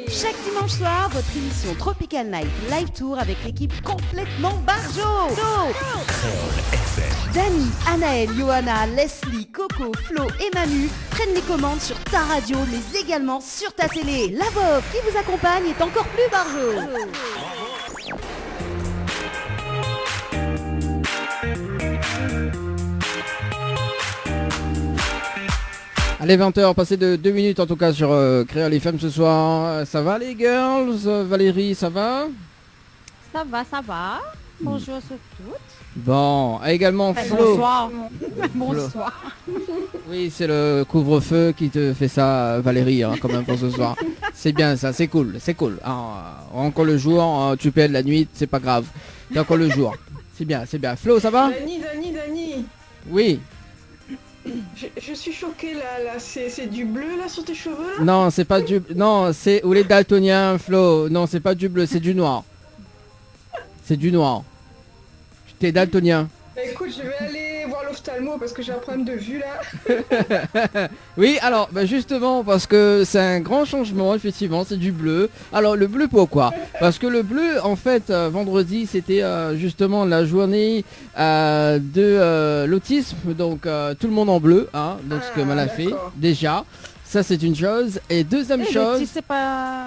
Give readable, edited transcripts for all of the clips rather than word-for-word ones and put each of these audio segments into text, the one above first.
Chaque dimanche soir, votre émission Tropical Night Live Tour avec l'équipe complètement barjo. Dani, Anaël, Johanna, Leslie, Coco, Flo et Manu prennent les commandes sur ta radio, mais également sur ta télé. La Vogue qui vous accompagne est encore plus barjo. Allez, 20h, passé de 2 minutes en tout cas sur Créole FM ce soir. Ça va les girls? Valérie, ça va? Ça va. Bonjour à toutes. Bon, également Flo. Bonsoir. Bonsoir. Oui, c'est le couvre-feu qui te fait ça, Valérie, hein, quand même pour ce soir. C'est bien ça, c'est cool. Encore le jour, tu payes la nuit, c'est pas grave. C'est encore le jour. C'est bien. Flo, ça va? Dani. Oui. Je suis choquée là, c'est du bleu là sur tes cheveux là? Non, c'est pas du... Non, c'est... Ou les daltoniens, Flo. Non, c'est pas du bleu, c'est du noir. C'est du noir. T'es daltonien. Bah écoute, je vais aller voir l'ophtalmo parce que j'ai un problème de vue là. Oui, alors, justement, parce que c'est un grand changement, effectivement, c'est du bleu. Alors, le bleu, pourquoi? Parce que le bleu, en fait, vendredi, c'était justement la journée de l'autisme, donc tout le monde en bleu, hein, donc ce que Mal a fait, déjà. Ça, c'est une chose. Et deuxième chose... Tu sais pas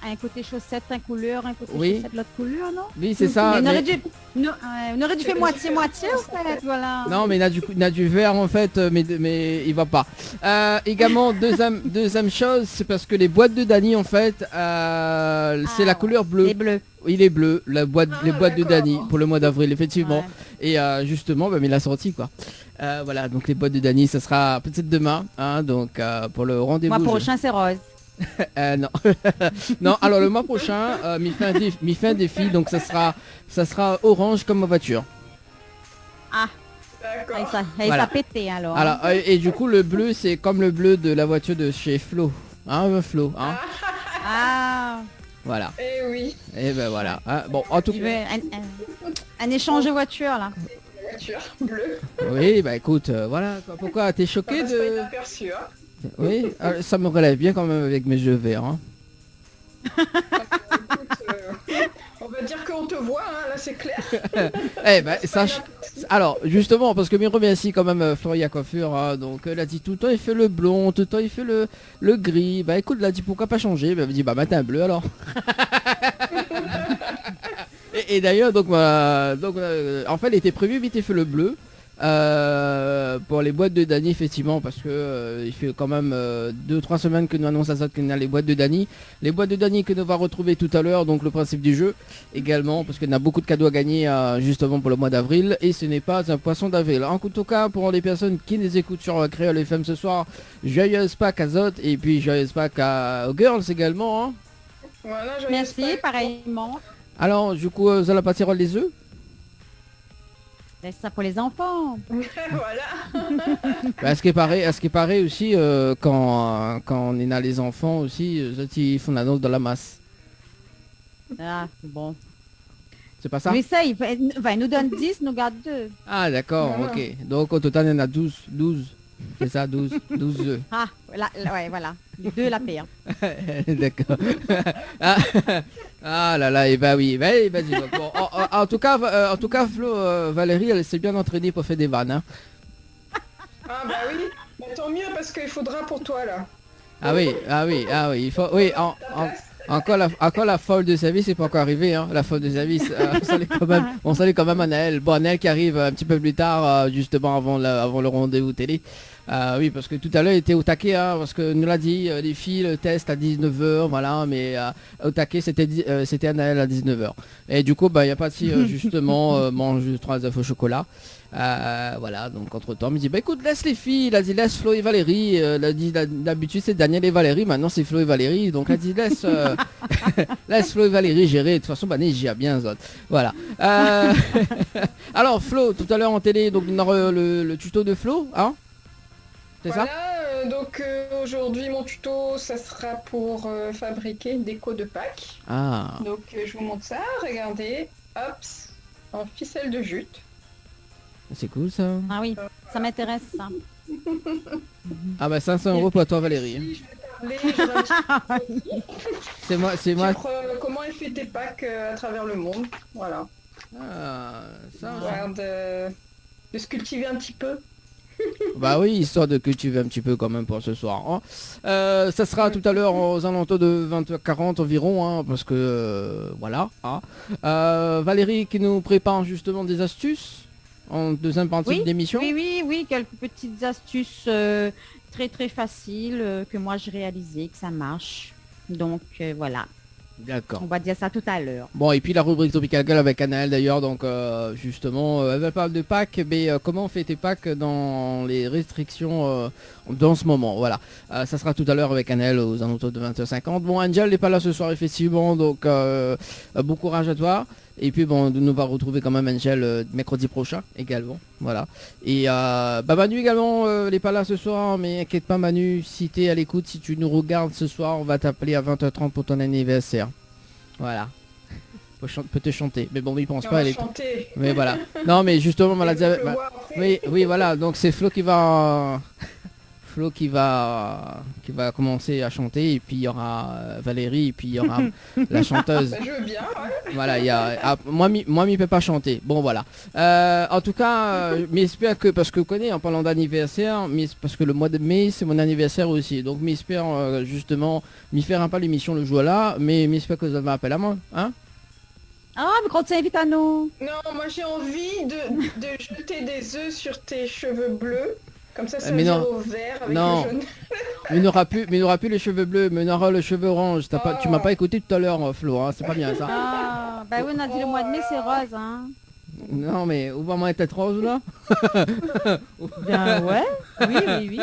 un côté chaussette, un couleur, un côté chaussette, l'autre couleur, non? Oui, c'est ça. On aurait dû faire moitié-moitié, en fait, voilà. Non, mais il a du vert, en fait, mais il va pas. Également, deuxième chose, c'est parce que les boîtes de Dani, en fait, c'est la couleur bleue. Les bleus. Oui, les bleus, les boîtes de Dani pour le mois d'avril, effectivement. Ouais. Et justement, mais il a sorti, quoi. Voilà, donc les boîtes de Dani, ça sera peut-être demain, hein, donc pour le rendez-vous. Le mois prochain, c'est rose. Non. Non, alors le mois prochain, m'y fait un défi, donc ça sera orange comme ma voiture. Ah. D'accord. Ça a pété alors. Alors, et du coup, le bleu, c'est comme le bleu de la voiture de chez Flo. Hein, Flo, hein. Ah. Voilà. Eh oui. Et ben voilà. Hein, bon, en tout cas. Un échange de voiture là. Voiture bleue. Oui, bah écoute, voilà. Pourquoi t'es choqué de... Pas inaperçu, hein. Oui, ça me relève bien quand même avec mes yeux verts. Hein. On va dire qu'on te voit, hein, là c'est clair. Eh ben, alors, justement, parce que me remercie quand même Floria Coiffure, hein, donc elle a dit tout le temps il fait le blond, tout le temps il fait le gris. Bah écoute, elle a dit pourquoi pas changer, bah, elle m'a dit bah matin bleu alors. et d'ailleurs, donc en fait, il était prévu vite fait le bleu. Pour les boîtes de Dani, effectivement, parce que il fait quand même 2-3 semaines que nous annonçons à ça qu'on a les boîtes de Dani. Les boîtes de Dani que nous va retrouver tout à l'heure, donc le principe du jeu également, parce qu'on a beaucoup de cadeaux à gagner justement pour le mois d'avril, et ce n'est pas un poisson d'avril. En tout cas, pour les personnes qui nous écoutent sur Créole FM ce soir, joyeuse Pâques à Zot, et puis joyeuse Pâques aux girls également. Hein. Voilà, merci, pareillement. Alors, du coup, vous allez partir les œufs? Laisse ça pour les enfants. Voilà. À ce qui paraît aussi, quand on est là les enfants aussi, ils font la note dans la masse. Ah, bon. C'est pas ça? Mais ça, il nous donne 10, nous garde 2. Ah, d'accord, Voilà. ok. Donc au total, il y en a 12. C'est ça, 12 œufs. Ah, ouais, voilà. 2 la paire. D'accord. Ah là là, et bah oui, vas-y. Donc, bon, en tout cas, Flo, Valérie, elle s'est bien entraînée pour faire des vannes. Hein. Ah bah oui. Bah, tant mieux parce qu'il faudra pour toi là. Ah oui, il faut, oui, encore la folle de service n'est pas encore arrivée, hein, la folle de service. On salue quand même Anaël. Bon, Anaël qui arrive un petit peu plus tard, justement avant le rendez-vous télé. Oui, parce que tout à l'heure il était au taquet, hein, parce que nous l'a dit, les filles, le test à 19h, voilà, mais au taquet c'était Anaël à 19h. Et du coup, il n'y a pas de si, justement, mange 3 œufs au chocolat. Voilà, donc entre temps, il me dit, bah écoute, laisse les filles, il a dit laisse Flo et Valérie, il a dit d'habitude c'est Daniel et Valérie, maintenant c'est Flo et Valérie, donc il a dit laisse, laisse Flo et Valérie gérer, de toute façon, bah j'ai bien Zot. Voilà. Alors Flo, tout à l'heure en télé, donc on aura le tuto de Flo, hein? C'est voilà, ça? donc aujourd'hui mon tuto ça sera pour fabriquer une déco de Pâques. Ah. Donc je vous montre ça, regardez, hop, en ficelle de jute. C'est cool ça. Ah oui, ça m'intéresse ça. Ah bah 500 € pour toi Valérie. Ici, je vais parler, j'aurais un petit peu aussi. C'est moi. Sur comment elle fait tes Pâques à travers le monde. Voilà. Ah, ça. Histoire de se cultiver un petit peu. Bah oui, histoire de cultiver un petit peu quand même pour ce soir, hein. Ça sera tout à l'heure aux alentours de 20h40 environ, hein, parce que voilà, hein. Valérie qui nous prépare justement des astuces en deuxième partie Oui, d'émission. oui, quelques petites astuces très très faciles que moi je réalisais, que ça marche. Donc voilà, D'accord. on va dire ça tout à l'heure. Bon, et puis la rubrique Tropical Girl avec Anaël d'ailleurs, donc justement, elle parle de Pâques, mais comment on fait tes Pâques dans les restrictions dans ce moment, voilà. Ça sera tout à l'heure avec Anaël aux alentours de 20h50. Bon, Angel n'est pas là ce soir effectivement, donc bon courage à toi. Et puis bon, nous va retrouver quand même Angel mercredi prochain également, voilà. Et Manu également n'est pas là ce soir, mais inquiète pas Manu, si t'es à l'écoute, si tu nous regardes ce soir, on va t'appeler à 20h30 pour ton anniversaire. Voilà. Peut te chanter, mais bon, il pense pas, elle est... chanter. Mais voilà. Non, mais justement, on l'a dit... Je vois, en fait. Oui, voilà, donc c'est Flo qui va... Flo qui va commencer à chanter, et puis il y aura Valérie, et puis il y aura la chanteuse. Bah, je veux bien, ouais. Voilà, il y a moi il peut pas chanter. Bon voilà. En tout cas, mais j'espère que, parce que vous connaissez en parlant d'anniversaire, mais parce que le mois de mai c'est mon anniversaire aussi. Donc j'espère justement m'y faire un pas l'émission le jour là, mais j'espère que vous avez un appel à moi, hein. Ah, mais quand tu invites à nous. Non, moi j'ai envie de jeter des œufs sur tes cheveux bleus. Comme ça Mais vire non. au vert avec Non. le jaune. Mais il n'aura plus les cheveux bleus, mais il aura le cheveu orange. Tu m'as pas écouté tout à l'heure, Flo, hein, c'est pas bien ça. Ah, bah oui, on a dit le mois de mai c'est rose, hein. Non mais où va moi être rose là. Bien ouais, oui.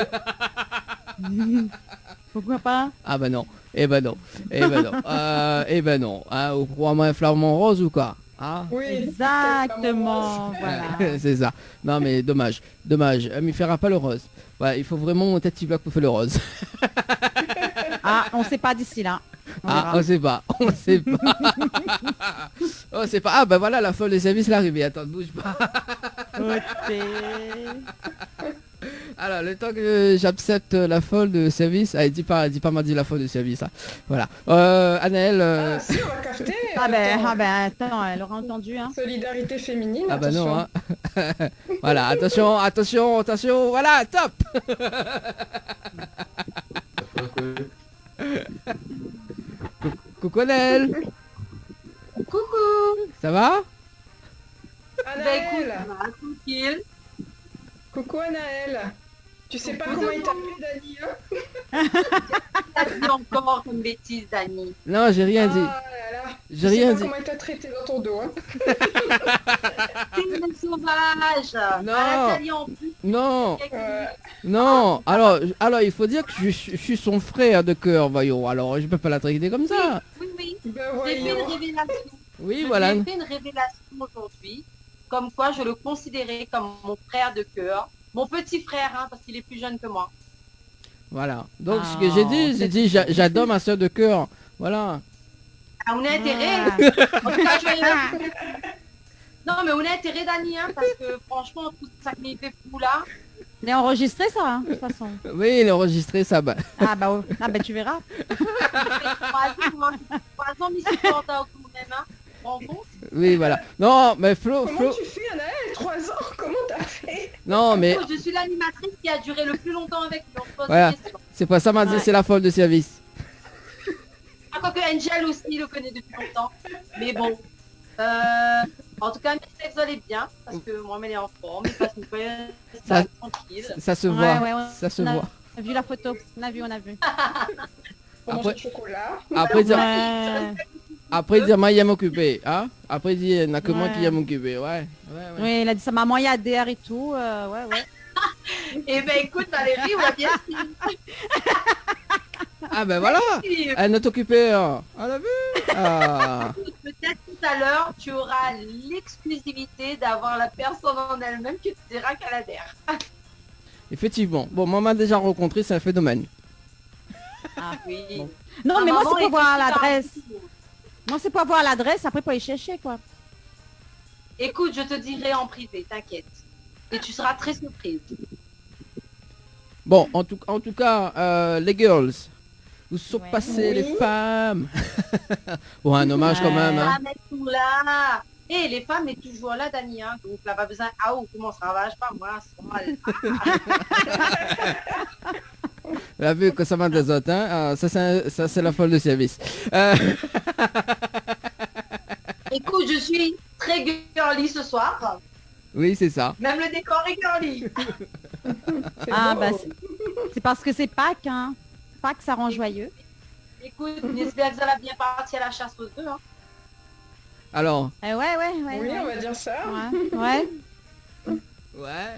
Pourquoi pas? Ah bah non, eh ben non. Hein, ou crois-moi un flamant rose ou quoi, hein. Oui, Exactement, voilà. C'est ça. Non mais dommage. Il fera pas le rose. Voilà, il faut vraiment monter petit bloc pour faire le rose. Ah, on sait pas d'ici là. On sait pas. On sait pas. Ah bah voilà, la folle des services est arrivée. Attends, ne bouge pas. Ok. Alors, le temps que j'accepte la folle de service, dis pas m'a dit la folle de service, hein. Voilà. Anaël. Ah si, on va capter. Attends, elle aura entendu, hein. Solidarité féminine. Ah bah attention. non, hein. Voilà, attention, voilà, top. Coucou Anaël. Coucou. Ça va? Anaël. Tranquille. Coucou Anaël. Tu sais pas comment il t'appelle Dani, hein? T'as dit encore une bêtise, Dani. Non, j'ai rien dit. Ah là là. J'ai Je sais rien pas dit. comment il t'a traité dans ton dos, hein? C'est une sauvage. Non. À la télé en plus. Non, Ouais. non. Alors, il faut dire que je suis son frère de cœur, voyons. Alors, je peux pas la traiter comme ça. Oui. Ben J'ai fait une voyons. révélation. Oui, J'ai voilà. fait une révélation aujourd'hui. Comme quoi je le considérais comme mon frère de cœur. Mon petit frère, hein, parce qu'il est plus jeune que moi. Voilà. Donc, ce Ah, que j'ai dit, j'adore ma soeur de cœur. Voilà. Ah, on a intérêt. En tout cas, non, mais on a intérêt, Dani, hein, parce que franchement, tout ça qui fait fou là. Il est enregistré ça, hein, de toute façon. Oui, il est enregistré, ça. Bah. Ah bah tu verras. Ça fait 3 ans, mais c'est pas encore quand même, hein. Tu te rends compte? Oui, voilà. Non, mais Flo. Comment tu fais Anaël? 3 ans? Comment t'as fait? Non, mais Je suis l'animatrice qui a duré le plus longtemps avec lui. On se pose Voilà. des questions. c'est pas ça, m'a dit, Ouais. c'est la folle de service. Ah, quoique Angel aussi le connaît depuis longtemps. Mais bon. En tout cas, merci, vous allez bien. Parce que moi, elle est en forme. Il passe une période Ça- tranquille. Ça se voit. Ouais, Ça se on a voit. vu la photo, on a vu. Pour manger Après- du chocolat. Après dire, Ouais. après dire, moi, il y a m'occuper, hein. Après dire, il n'y a que moi Ouais. qui y a m'occuper, ouais. Oui, il a dit ça, maman, il y a DR et tout. Ouais. Eh ben écoute, Valérie, on va bien Ah ben voilà. suivre. Elle ne t'occupait, hein. On a vu. Ah. Peut-être tout à l'heure, tu auras l'exclusivité d'avoir la personne en elle-même qui te dira qu'elle adhère. Effectivement. Bon, moi, on m'a déjà rencontré, c'est un phénomène. Ah oui. Bon. Non, mais moi, c'est pour écoute, voir tu t'as l'adresse. un petit- Moi, c'est pour avoir l'adresse, après, pour y chercher, quoi. Écoute, je te dirai en privé, t'inquiète. Et tu seras très surprise. Bon, en tout cas, les girls, Où sont Ouais. passées les Oui. femmes? Bon, un hommage quand même. Les Hein. femmes, elles sont là. Et les femmes est toujours là, Dani. Hein. Donc là, pas besoin. Ah, oh, comment ça va? Je sais pas, moi, c'est mal. Elle a vu que ça va des autres. Hein. Ah, ça, c'est la folle de service. Écoute, je suis très girly ce soir. Oui, c'est ça. Même le décor est girly. C'est Ah, beau. bah, c'est parce que c'est Pâques, hein. Pâques, ça rend joyeux. Écoute, j'espère que ça va bien partir à la chasse aux œufs. Hein. Alors, Ouais, ouais. Oui, on va dire ça. Ouais. ouais.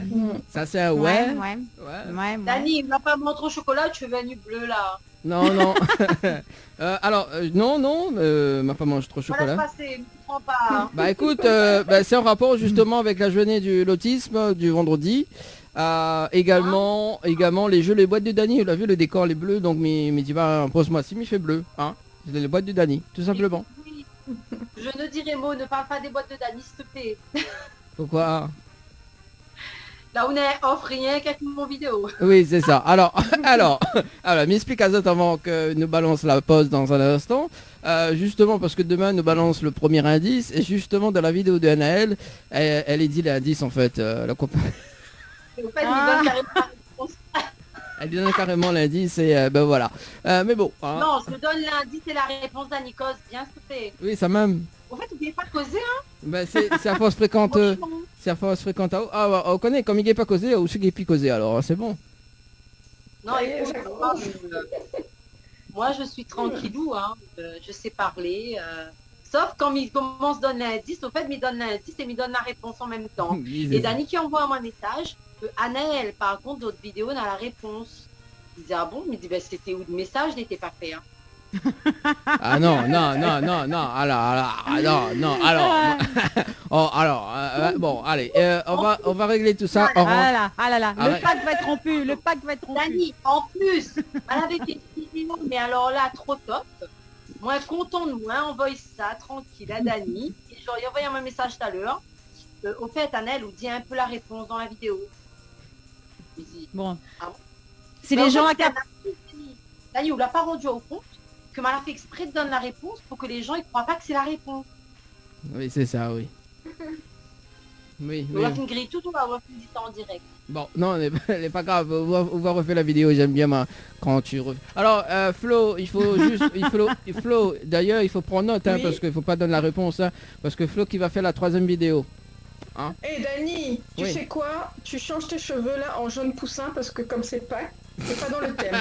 Ça, c'est un Ouais. ouais. Ouais. Ouais. Ouais. Dani, il m'a pas montré au chocolat, tu veux un nu bleu là. Non, non. Non, ma femme mange trop de Voilà, chocolat. passer, ne comprends pas. Hein. Bah écoute, c'est en rapport justement avec la journée de l'autisme du vendredi. Également les jeux, les boîtes de Dany. On a vu le décor, les bleus. Donc, mais dit bah, pose-moi si, il fait bleu. Hein. C'est les boîtes de Dany, tout simplement. Oui. Je ne dirai mot, ne parle pas des boîtes de Dani, s'il te plaît. Pourquoi? Là, on est off rien qu'avec mon vidéo. Oui, c'est ça. Alors, m'explique à ça avant que nous balance la pause dans un instant. Justement parce que demain nous balance le premier indice et justement dans la vidéo de Anaël, elle est dit les indices en fait. La Et au fait, Ah. il donne carrément la réponse. Elle donne carrément l'indice et ben voilà. Mais bon. Hein. Non, je donne l'indice et la réponse d'Anikos, bien s'il te plaît. Oui, ça même. Au fait, n'oubliez pas de causer, hein. Ben, c'est à force fréquente. Franchement. C'est à force fréquente. On connaît comme il n'est pas causé ou ce qui est plus causé alors hein, c'est bon. Non, Ça y est, écoute, ça moi, je suis tranquillou, hein. Je sais parler. Sauf quand il commence à donner l'indice, au fait, il donne l'indice et il donne la réponse en même temps. Oui, Et c'est ça. Dani qui envoie un message, Anaël, par contre, d'autres vidéos, on a la réponse. Il disait, ah bon? Il me dit, ben, c'était où le message n'était pas fait. Hein. Ah non, alors. Oh, alors, bon, allez, on va régler tout ça. Ah là là, ah là là. Ah ouais. Le Pâques va être rompu. Le Pâques va être rompu. Dani, en plus, elle avait fait une vidéo, mais alors là, trop top. Moi, content de moi, envoie ça tranquille à Dani. Et j'aurais envoyé un message tout à l'heure. Au fait, Anaël, vous dit un peu la réponse dans la vidéo. Il dit, Bon. Ah bon. Si Mais les en gens fait, accaparent. Dani, on l'a pas rendu au compte que mal a fait exprès de donner la réponse pour que les gens ils croient pas que c'est la réponse. Oui, c'est ça, oui. Oui, On a fait une grille tout, on va faire ça en direct. Bon, non, elle est pas grave, on va refaire la vidéo, j'aime bien quand tu refais. Alors, Flo, il faut juste, Flo, d'ailleurs, il faut prendre note, hein, Oui. parce qu'il faut pas donner la réponse, hein, parce que Flo qui va faire la 3e vidéo. Et Dani, tu Oui. sais quoi? Tu changes tes cheveux là en jaune poussin parce que comme c'est Pâques, c'est pas dans le thème.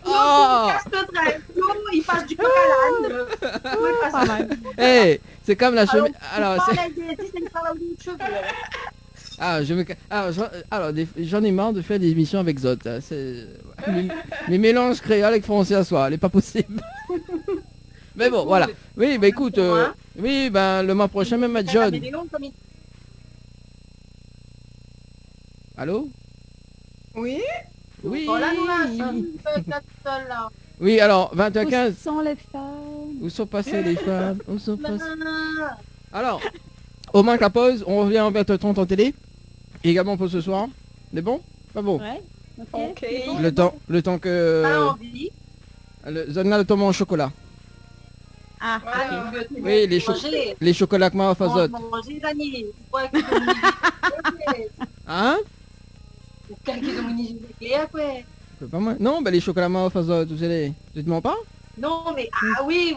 Oh Casse le train. Flo, il passe du coq à l'âne. Flo, il passe Pas mal. Hey, c'est comme la chemise. Alors, Alors, c'est... c'est pas la de cheveux. Ah, j'en ai marre de faire des émissions avec Zot. Hein, c'est... mes mélanges créoles avec français à soi, elle est pas possible. Mais bon, voilà. Oui, bah écoute, oui, ben le mois prochain, même à John. Allô? Oui? Oui. Oh là, nous, là, ça, là. Oui, alors, 21h15. Où sont les femmes? Où sont passées les femmes? Où sont passées... Là. Alors, au moins que la pause, on revient en 20h30 en télé. Et également pour ce soir. C'est bon? Pas bon? Ouais. Ok. Ok. Le temps que... Pas envie. Zona le tombe en chocolat. Ah, Voilà. ok. Oui, les chocolats que m'a Fazot. Manger, Dani. Pourquoi que Dominique Hein? Pourquoi que Dominique Claire, quoi? C'est pas moi. Non, bah les chocolats m'a Fazot, tu sais les... Tu te mens pas? Non, mais ah oui,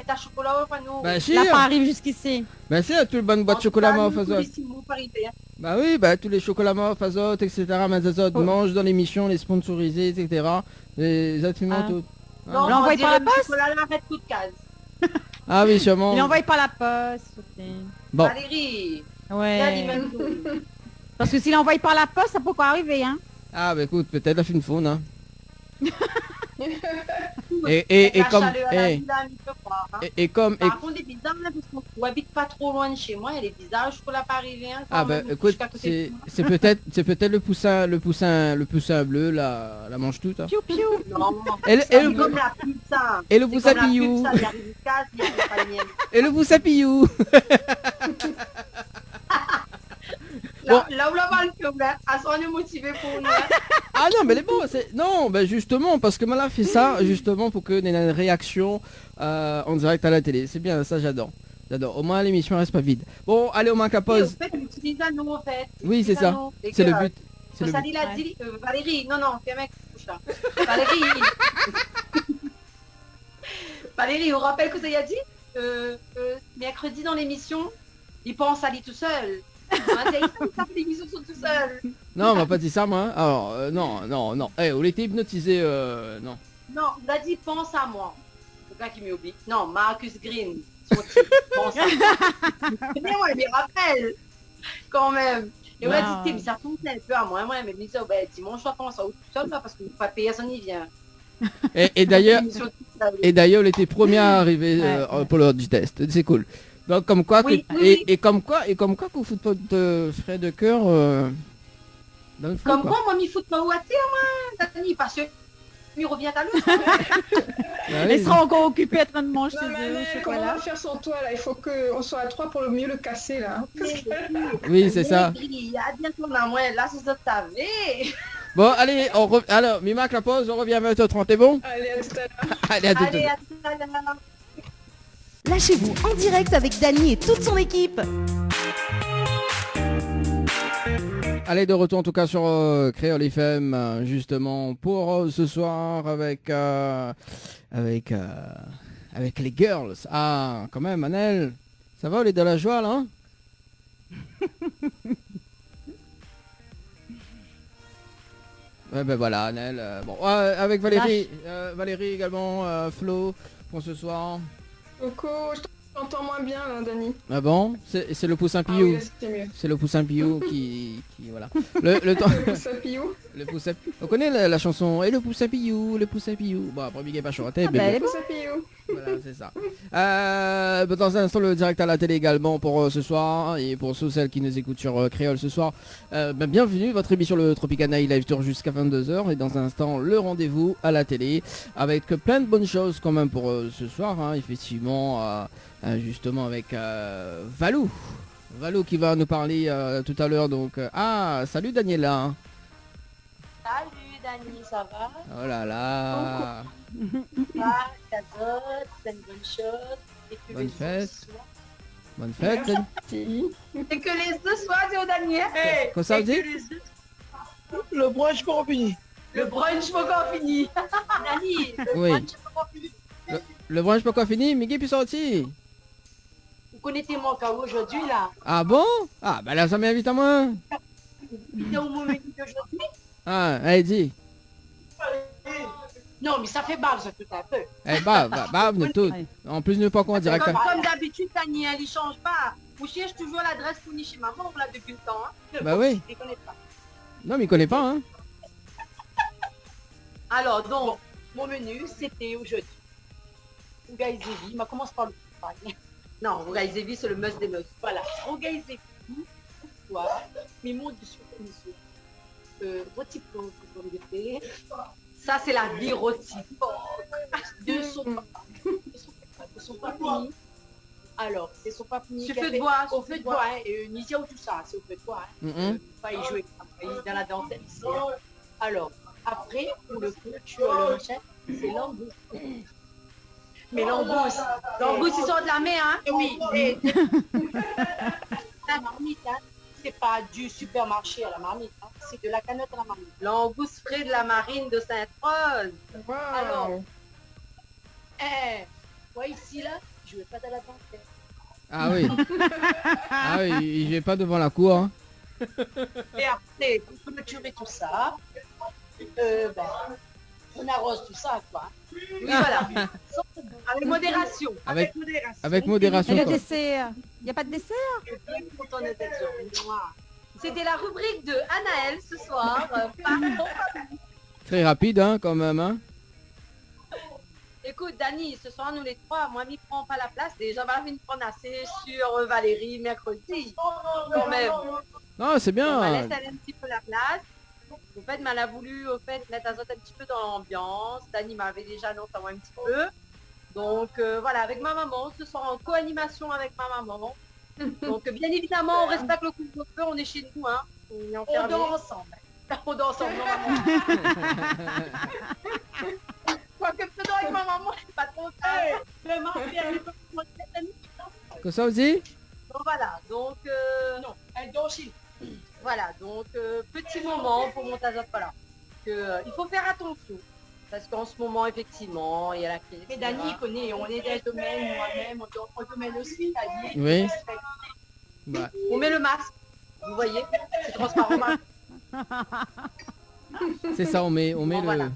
t'as chocolat au panneau. Bah si, Là, pas arrive jusqu'ici. bah si, tout le bonne boîte de chocolat m'a Fazot. hein. Bah oui, bah tous les chocolats m'a Fazot, etc. Mazazot mange dans l'émission, les sponsorisés, etc. Les absolument Ah. tout. Non, On l'envoie on par la dirait le poste chocolat là, arrête toute case. Ah oui, sûrement. Il envoie par la poste. Ok. Bon. Valérie, viens, dis Ouais. même tout. Parce que s'il envoie par la poste, ça peut pas arriver, hein. Ah bah écoute, peut-être la fine faune, hein. Avec Et la comme... chaleur à la eh, ville, là, il peut croire, hein. et comme... Par contre, les bizarres, là, parce qu'on habite pas trop loin de chez moi, et les bizarres, je peux la pas arriver. Hein, Ah quand bah même, écoute, jusqu'à côté de c'est moi. peut-être le poussin bleu, la mange toute. Hein. Piou piou. Non, Et c'est le, comme la pizza. et le C'est poussin comme la pillou. pizza, il y a une case, il y a pas la mienne. Et le poussin pillou. Bon. Là où la balle que À son est motivé pour nous. Hein. Ah non, mais elle est bon. Non, ben justement, parce que Mala fait ça justement pour que ait une réaction en direct à la télé. C'est bien, ça j'adore. J'adore. Au moins l'émission reste pas vide. Bon, allez, on marque la Et pause. au fait, on utilise un nom, en fait. Oui, c'est ça. C'est le but. C'est le Ça but. dit la dit. Valérie, non, c'est un mec qui couche là. Valérie. Valérie, on rappelle que ça y a dit mercredi dans l'émission, il pense à lui tout seul. L'émission sont tout seuls. Non, on m'a pas dit ça, moi. Alors, non. Eh, on était hypnotisé, non. Non, on a dit pense à moi. Le gars qui m'oublie. Non, Marcus Green. Son titre, pense à moi. Mais moi, il me rappelle. Quand même. Et on a dit, mais ça fonctionne un peu à moi. Mais il me dit, dimanche, je pense à tout seul, parce que pas payer, personne n'y vient. Et d'ailleurs, elle était première à arriver pour l'heure du test. C'est cool. Donc comme quoi, et comme quoi que vous foutez pas de frais de cœur dans le fond, comme quoi, moi, m'y fout pas où à terre, moi, Dani, parce que il revient à l'heure. Elle sera encore occupée à train de manger Non, mais des comment on chocolats. va faire son toit là? Il faut qu'on soit à 3 pour le mieux le casser là. Oui, c'est ça. Il y a bien qu'on a moins, là, c'est ça que t'avais. Bon, allez, alors, Mimac, la pause, on revient à 20h30, t'es bon? Allez, à tout à l'heure. Allez, à tout de Allez, suite. à tout à l'heure. Lâchez-vous en direct avec Dany et toute son équipe. Allez, de retour en tout cas sur Créole FM, justement, pour ce soir avec les girls. Ah, quand même, Manel, ça va, on est dans la joie, là, hein? Ouais, ben voilà, Anel. Bon, avec Valérie, Valérie également, Flo, pour ce soir. Coucou, je t'entends moins bien là, Dany. Ah bon? C'est le poussin Ah Piou. oui, là, c'était mieux. C'est le poussin Piou qui voilà. Le temps. Ça piou. Le poussin. On connaît la chanson et le poussin Piou, le poussin Piou. Bon, après Big pas chanté, mais elle est bon. Ça piou. Voilà, c'est ça. Dans un instant, le direct à la télé également pour ce soir. Et pour ceux celles qui nous écoutent sur Créole ce soir, bienvenue, votre émission le Tropicana Live Tour jusqu'à 22h. Et dans un instant, le rendez-vous à la télé avec plein de bonnes choses quand même pour ce soir. Hein, effectivement, justement avec Valou. Valou qui va nous parler tout à l'heure. Donc, salut Daniela. Salut, Dany, ça va? Oh là là. Ah, cazotte, c'est une bonne chose. Et que Bonne les fête. ce soir- Bonne fête. Si. Et que les deux soirs, dit au Dany. Hey, Quoi ça veut dire? Le brunch pas fini. Le brunch pas encore fini. Dany, le Oui. brunch pas encore fini. Le brunch pas quoi fini, Miguel puis sorti. Vous connaissez mon cas aujourd'hui, là? Ah bon? Ah bah là ça m'invite à moi. C'est au moment d'aujourd'hui? Ah, allez dis. Non, mais ça fait balle, ça, tout un peu. Eh bah, nous tous. En plus nous pas quoi en direct. Comme d'habitude, Dany, elle y change pas. Vous cherchez toujours l'adresse pour chez maman, on l'a depuis le temps. Hein. Bah oui. Je ne connais pas. Non mais il connaît pas hein. Alors, donc, mon menu, c'était aujourd'hui. Rougail Zévi, ma commence par le pain. Non, Rougail Zévi, c'est le must des must. Voilà, Rougail Zévi, pourquoi? Mais mon dessus, rôti porc, comme de fait. Ça, c'est la vie rôti porc. De son papini. Alors, c'est son papini. Sur feu de bois, au feu de bois, hein, et Nisia ou tout ça, c'est au feu de bois. Hein. Pas y jouer, dans la dentelle ici. Hein. Alors, après, pour le clôture, le machin, c'est langouste. Mais langouste, ils sont de la mer, hein? Oui. Et la marmite, hein? C'est pas du supermarché à la marmite, hein? C'est de la canotte à la marmite. Langouste frais de la marine de Sainte-Rose. Wow. Alors, ouais, ici, là, je vais pas dans la dentelle. Ah oui. Ah oui, il est pas devant la cour. Hein. Et après, pour clôturer tout ça, on arrose tout ça, quoi. Oui, voilà. Avec modération. Avec modération. Avec modération. Et le quoi. dessert? Il n'y a pas de dessert? Je suis bien contente d'être sur moi. C'était la rubrique de Anaël ce soir. Très rapide hein quand même hein. Écoute, Dany, ce soir, nous les trois, moi, m'y prends pas la place. Déjà, va venir prendre assez sur Valérie mercredi. Quand même. Non c'est On va bien. laisser aller un petit peu la place. En fait, elle a voulu mettre Azote un petit peu dans l'ambiance. Dany m'avait déjà annoncé un petit peu. Donc voilà, avec ma maman, ce soir en co-animation avec ma maman. Donc bien évidemment, on respecte le couvre-feu, on est chez nous. Hein. On dort ensemble. On dort ensemble, non, maman. Quoique peut-être avec ma maman, je suis pas trop tard. Le mardi, elle est pas trop tard. Que ça aussi? Donc voilà, donc non, elle dort aussi. Voilà, donc petit moment pour montage voilà. Que il faut faire attention. Parce qu'en ce moment, effectivement, il y a la crise. Mais Dani, il connaît, on est dans le domaine, moi-même, on est dans le domaine aussi, Dani. Oui. Bah, On met le masque, vous voyez, c'est transparent. c'est ça, on met Bon, voilà. le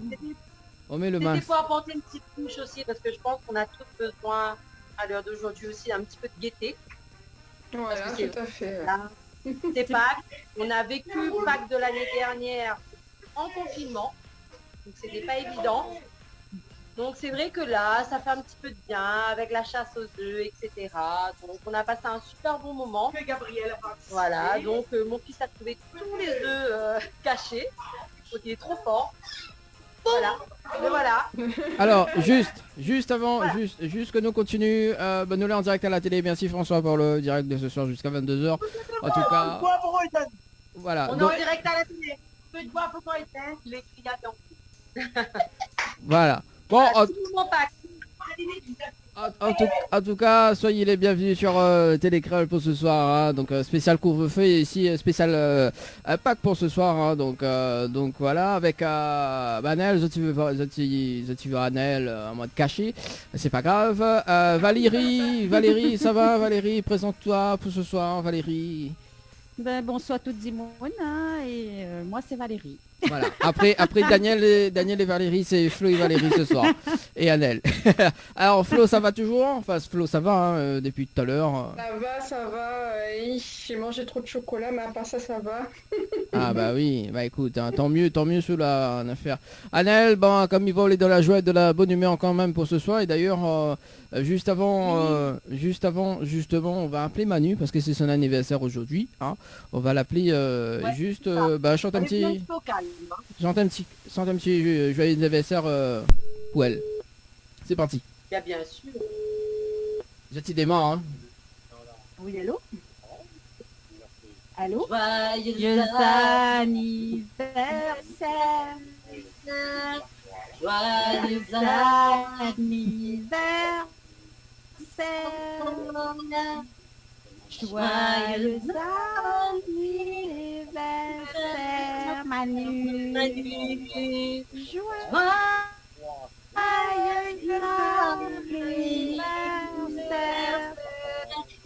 C'était masque. pour apporter une petite touche aussi, parce que je pense qu'on a tous besoin, à l'heure d'aujourd'hui aussi, un petit peu de gaieté. Voilà, Parce que tout à fait. Là, c'est Pâques. On a vécu Pâques de l'année dernière en confinement, donc c'était pas évident. Donc c'est vrai que là, ça fait un petit peu de bien avec la chasse aux œufs, etc. Donc on a passé un super bon moment. Voilà, donc mon fils a trouvé tous les œufs cachés. Donc, il est trop fort. Voilà, et voilà. Alors, juste avant, juste que nous continuons, nous là en direct à la télé. Merci François pour le direct de ce soir jusqu'à 22h. En tout cas, Poivre et Dani. voilà. On est Donc, en direct à la télé. Peu de bois, pourquoi éteint les criateurs. voilà. Bon, Tout le monde Pâques. en tout cas, soyez les bienvenus sur Télécréole pour ce soir. Hein. Donc spécial couvre-feu et ici spécial Pâques pour ce soir. Hein. Donc voilà, avec Anel, je veux Anel en mode caché. C'est pas grave. Valérie, ça va Valérie? Présente-toi pour ce soir, Valérie. Ben, bonsoir toutes et monde, hein, et moi c'est Valérie. Voilà. Après Daniel et Valérie, c'est Flo et Valérie ce soir. Et Anel. Alors Flo, ça va toujours? Enfin Flo, ça va hein, depuis tout à l'heure. Ça va. J'ai mangé trop de chocolat, mais à part ça, ça va. Ah bah oui, bah écoute, hein, tant mieux sous la affaire. Anel, bon, comme il vole dans la joie et de la bonne humeur quand même pour ce soir. Et d'ailleurs, juste avant, justement, on va appeler Manu parce que c'est son anniversaire aujourd'hui. Hein. On va l'appeler chante un petit joyeux anniversaire pour elle. C'est parti. Bien sûr. Décidément, hein. Oui, allô? Allô? Joyeux anniversaire, Joyeux anniversaire, joyeux anniversaire, Manu. Joyeux anniversaire.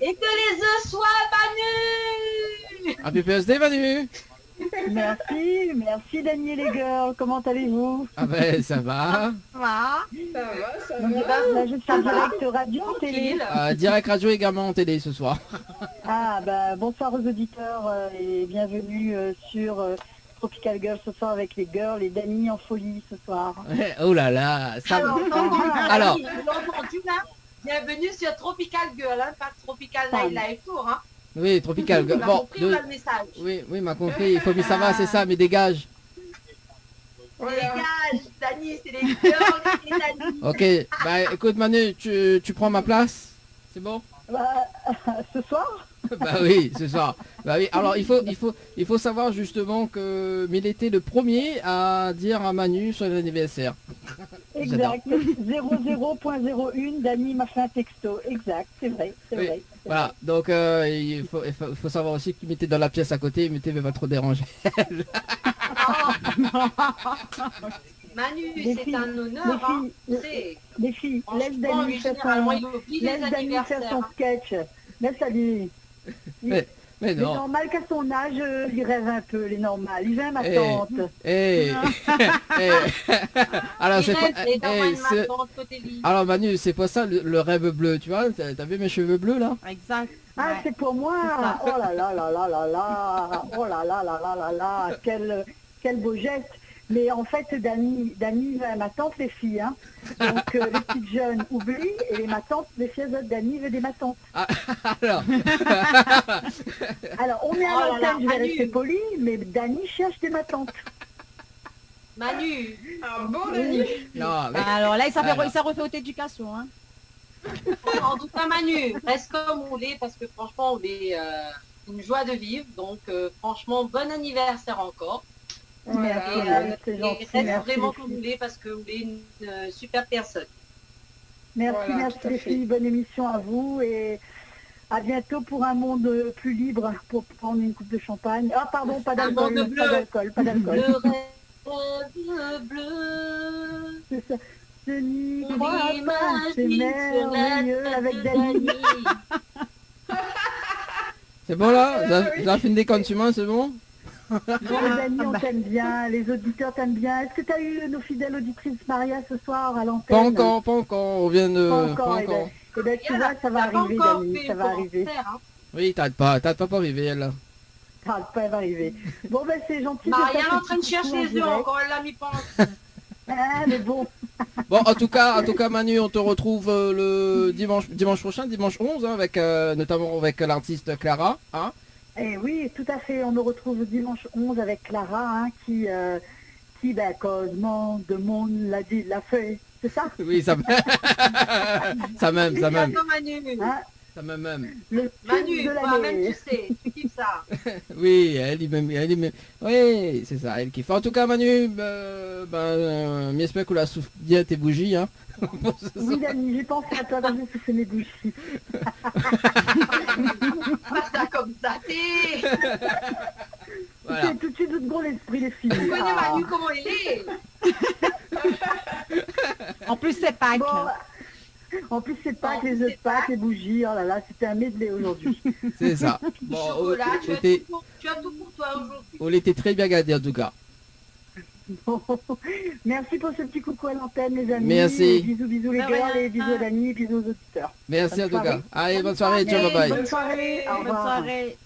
Et que les œufs soient Manu. Happy birthday Manu. Merci Dani et les girls, comment allez-vous? Ah ben ça va. Ça va. Là, je suis en direct radio, télé. Direct radio également en télé ce soir. Ah bah bonsoir aux auditeurs et bienvenue sur Tropical Girl ce soir avec les girls et Dani en folie ce soir. Oh là là. Ça... Alors, entendu là. Bienvenue sur Tropical Girl, hein, pas Tropical Nightlife Tour, hein. Oui, Tropical Girl. Bon, compris, le message. Oui, m'a compris. Il faut que ça va, c'est ça, mais dégage. Voilà. Dégage, Dani, c'est les girls et Dani. Ok, bah écoute Manu, tu prends ma place? C'est bon? Bah, ce soir? Bah oui, c'est ça. Bah oui, alors il faut savoir justement que il était le premier à dire à Manu sur l'anniversaire. Exact, 00.01, Dani m'a fait un texto, exact, c'est vrai, c'est Oui. vrai. Voilà, donc il faut savoir aussi qu'il mettait dans la pièce à côté, il mettait pas trop déranger. Manu, Les c'est filles, un honneur, hein. C'est... Les filles, laisse Franchement, Dani lui, faire généralement, son... il oublie les Laisse Dani faire anniversaires. son sketch. Laisse aller. Mais C'est non. normal qu'à son âge, il rêve un peu, il est normal. Il vient ma Eh. tante. Alors Il c'est reste pas. les dents eh, de ma c'est- tante côté lit. Alors Manu, c'est pas ça le rêve bleu, tu vois? T'as vu mes cheveux bleus là? Exact. Ah, Ouais. c'est pour moi. Oh là là là là là là. Oh là là là là là là. Quel beau geste. Mais en fait, Dani veut ma tante, les filles. Hein. Donc les petites jeunes oublient et ma tante, les filles de Dani veut des ma tante. Alors. Alors, on est à Oh là là, l'antenne, je vais Manu. rester poli, mais Dani cherche des ma tante. Manu, Ah bon, Dani? Non, mais... Alors là, il Alors. s'est refait haute éducation. Hein. en tout cas Manu, reste comme on l'est parce que franchement une joie de vivre. Donc franchement, bon anniversaire encore. Merci, Et, Anne, c'est et gentil. reste Merci, vraiment les comme filles. vous voulez parce que vous êtes une super personne. Merci, Voilà, merci tout à les fait. filles. Bonne émission à vous et à bientôt pour un monde plus libre pour prendre une coupe de champagne. Ah pardon, pas Un monde d'alcool, bleu. pas d'alcool, pas d'alcool. Le rêve bleu. C'est ça. Je n'y On crois pas, c'est l'imagine sur la merveilleux tête avec de Dani. C'est bon là Oui. ça a fini des consommations, c'est bon? Bon, Dani, on t'aime bien, les auditeurs t'aiment bien. Est-ce que tu as eu nos fidèles auditrices Maria ce soir à l'antenne? Pas encore, on vient de... Pas encore, pas eh encore. ben, tu vois, ça va arriver, Dani, ça va arriver. Oui, t'arrêtes pas pour arriver elle. Ça va arriver. Bon, ben c'est gentil. de Marianne faire est en ce train de petit chercher coucou en les œufs direct. encore, elle l'a mis pas. Ah, mais bon, Bon, en tout cas Manu, on te retrouve le dimanche prochain, dimanche 11, hein, avec notamment avec l'artiste Clara, hein. eh oui, tout à fait. On nous retrouve dimanche 11 avec Clara, hein, qui ben, Cosmo de Monde l'a dit, l'a fait. C'est ça? Oui, ça ça même, Attends, Manu. Hein, ça même. le Manu, tube de toi-même l'année. tu sais, tu kiffes ça. Oui, elle y même, oui, c'est ça, elle kiffe. En tout cas, Manu, j'espère que la souffle bien tes bougies, hein. Pour ce soir. Oui, Dani, j'ai pensé à toi quand j'ai soufflé mes bougies. Pas ça comme ça, t'es. Voilà. C'est tout de suite de bon l'esprit, les filles. Tu connais Ah. Manu comment il est. En plus, c'est Pâques. Bon, en plus, c'est Pâques, les œufs de Pâques, les bougies. Oh là là, c'était un medley aujourd'hui. C'est ça. Bon, Chocolat, tu as c'était, tu as tout pour toi aujourd'hui. on était très bien gardé en tout cas. Bon. Merci pour ce petit coucou à l'antenne, les amis. Merci. Et bisous, bisous les De gars, rien. et bisous à Dani, bisous aux auditeurs. Merci en Bonne tout cas. soirée. Allez, bonne soirée, ciao, bye bye. Bonne soirée, au Bonne revoir. soirée.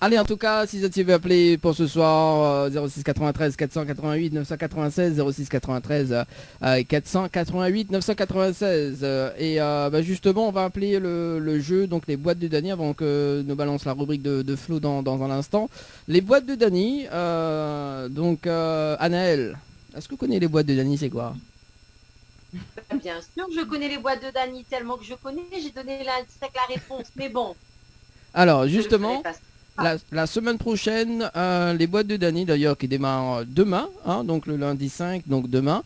Allez, en tout cas, si tu veux appeler pour ce soir, 06 93 488 996, 06 93 488 996. Justement, on va appeler le jeu, donc les boîtes de Dany, avant que nous balance la rubrique de Flo dans un instant. Les boîtes de Dany, Anaël, est-ce que vous connaissez les boîtes de Dany, c'est quoi? Bien sûr que je connais les boîtes de Dany, tellement que je connais, j'ai donné l'indice avec la réponse, mais bon. Alors, je le justement... ferai pas. La semaine prochaine, les boîtes de Dany d'ailleurs qui démarrent demain, hein, donc le lundi 5, donc demain.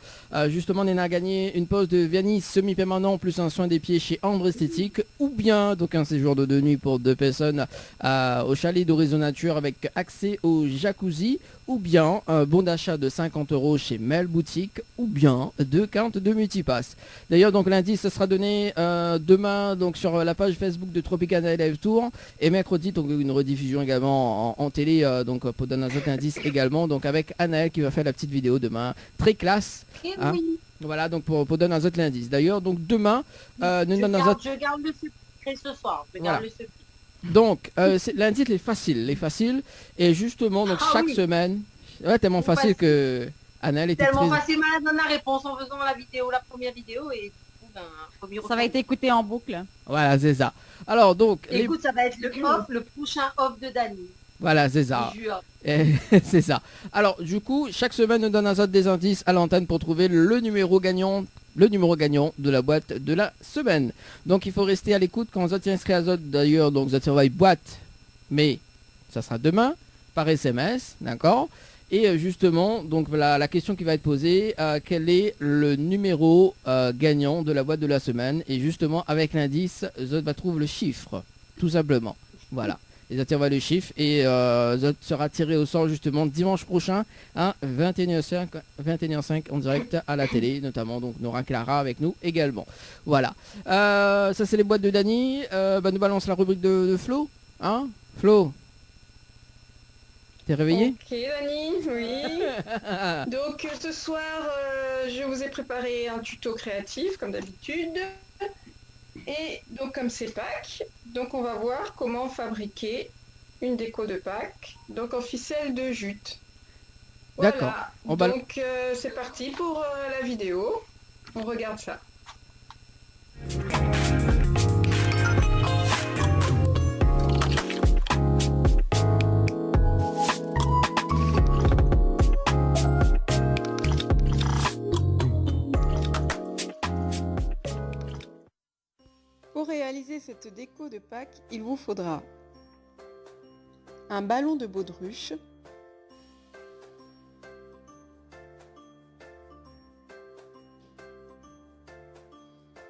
Justement, on a gagné une pause de vernis semi-permanent plus un soin des pieds chez Ambre Esthétique, ou bien donc un séjour de 2 nuits pour 2 personnes au chalet d'Horizon Nature avec accès au jacuzzi, ou bien un bon d'achat de 50 € chez Mel Boutique, ou bien 2 cartes de multipass. D'ailleurs, donc lundi, ce sera donné demain donc sur la page Facebook de Tropicana Live Tour, et mercredi donc une rediffusion également en télé, donc pour donner un autre indice également, donc avec Anaël qui va faire la petite vidéo demain, très classe. Et Hein. oui, Voilà, donc pour donner un autre indice. D'ailleurs, donc demain, nous donnons un autre. je garde le secret ce soir. Je Voilà. garde le secret. Donc, l'indice est facile, et justement, donc Ah chaque oui. semaine, ouais, tellement facile Facile. que Anaël était Tellement très. facile, malade donne la réponse en faisant la première vidéo, et du coup, faut m'y Ça va retourner. être écouté en boucle. Voilà, c'est ça. Alors donc, Écoute, ça va être le prochain off de Dany. voilà, c'est ça. Je jure. Et c'est ça. Alors, du coup, chaque semaine, nous donne un autre des indices à l'antenne pour trouver le numéro gagnant de la boîte de la semaine. Donc, il faut rester à l'écoute quand vous êtes inscrit à Zot. D'ailleurs, donc, vous êtes envoyé boîte, mais ça sera demain par SMS, d'accord? Et justement, donc la question qui va être posée, quel est le numéro gagnant de la boîte de la semaine? Et justement, avec l'indice, Zot va trouver le chiffre, tout simplement. Voilà. Les autres envoient le chiffre et Zot sera tiré au sort justement dimanche prochain à 21h05 en direct à la télé, notamment donc Nora Clara avec nous également. Voilà. Ça c'est les boîtes de Dany. Nous balance la rubrique de Flo. Hein Flo, t'es réveillé? Ok, Dany, oui. Donc ce soir, je vous ai préparé un tuto créatif, comme d'habitude. Et donc comme c'est Pâques, donc on va voir comment fabriquer une déco de Pâques, donc en ficelle de jute. D'accord. Voilà. Donc c'est parti pour la vidéo. On regarde ça. Pour réaliser cette déco de Pâques, il vous faudra un ballon de baudruche,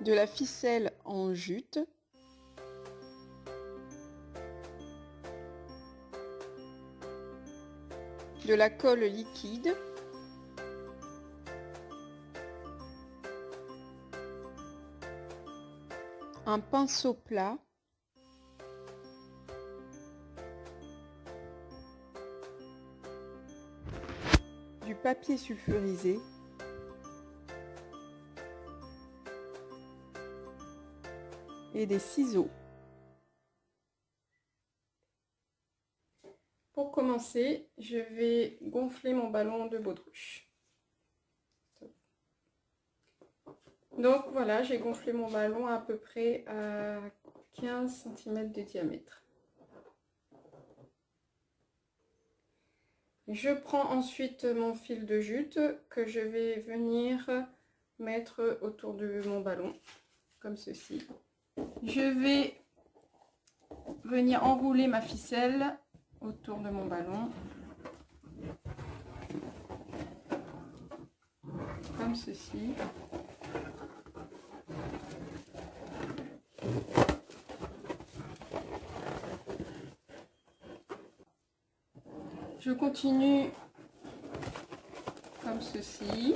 de la ficelle en jute, de la colle liquide, un pinceau plat, du papier sulfurisé, et des ciseaux. Pour commencer, je vais gonfler mon ballon de baudruche. Donc voilà, j'ai gonflé mon ballon à peu près à 15 cm de diamètre. Je prends ensuite mon fil de jute que je vais venir mettre autour de mon ballon, comme ceci. Je vais venir enrouler ma ficelle autour de mon ballon, comme ceci. Je continue comme ceci.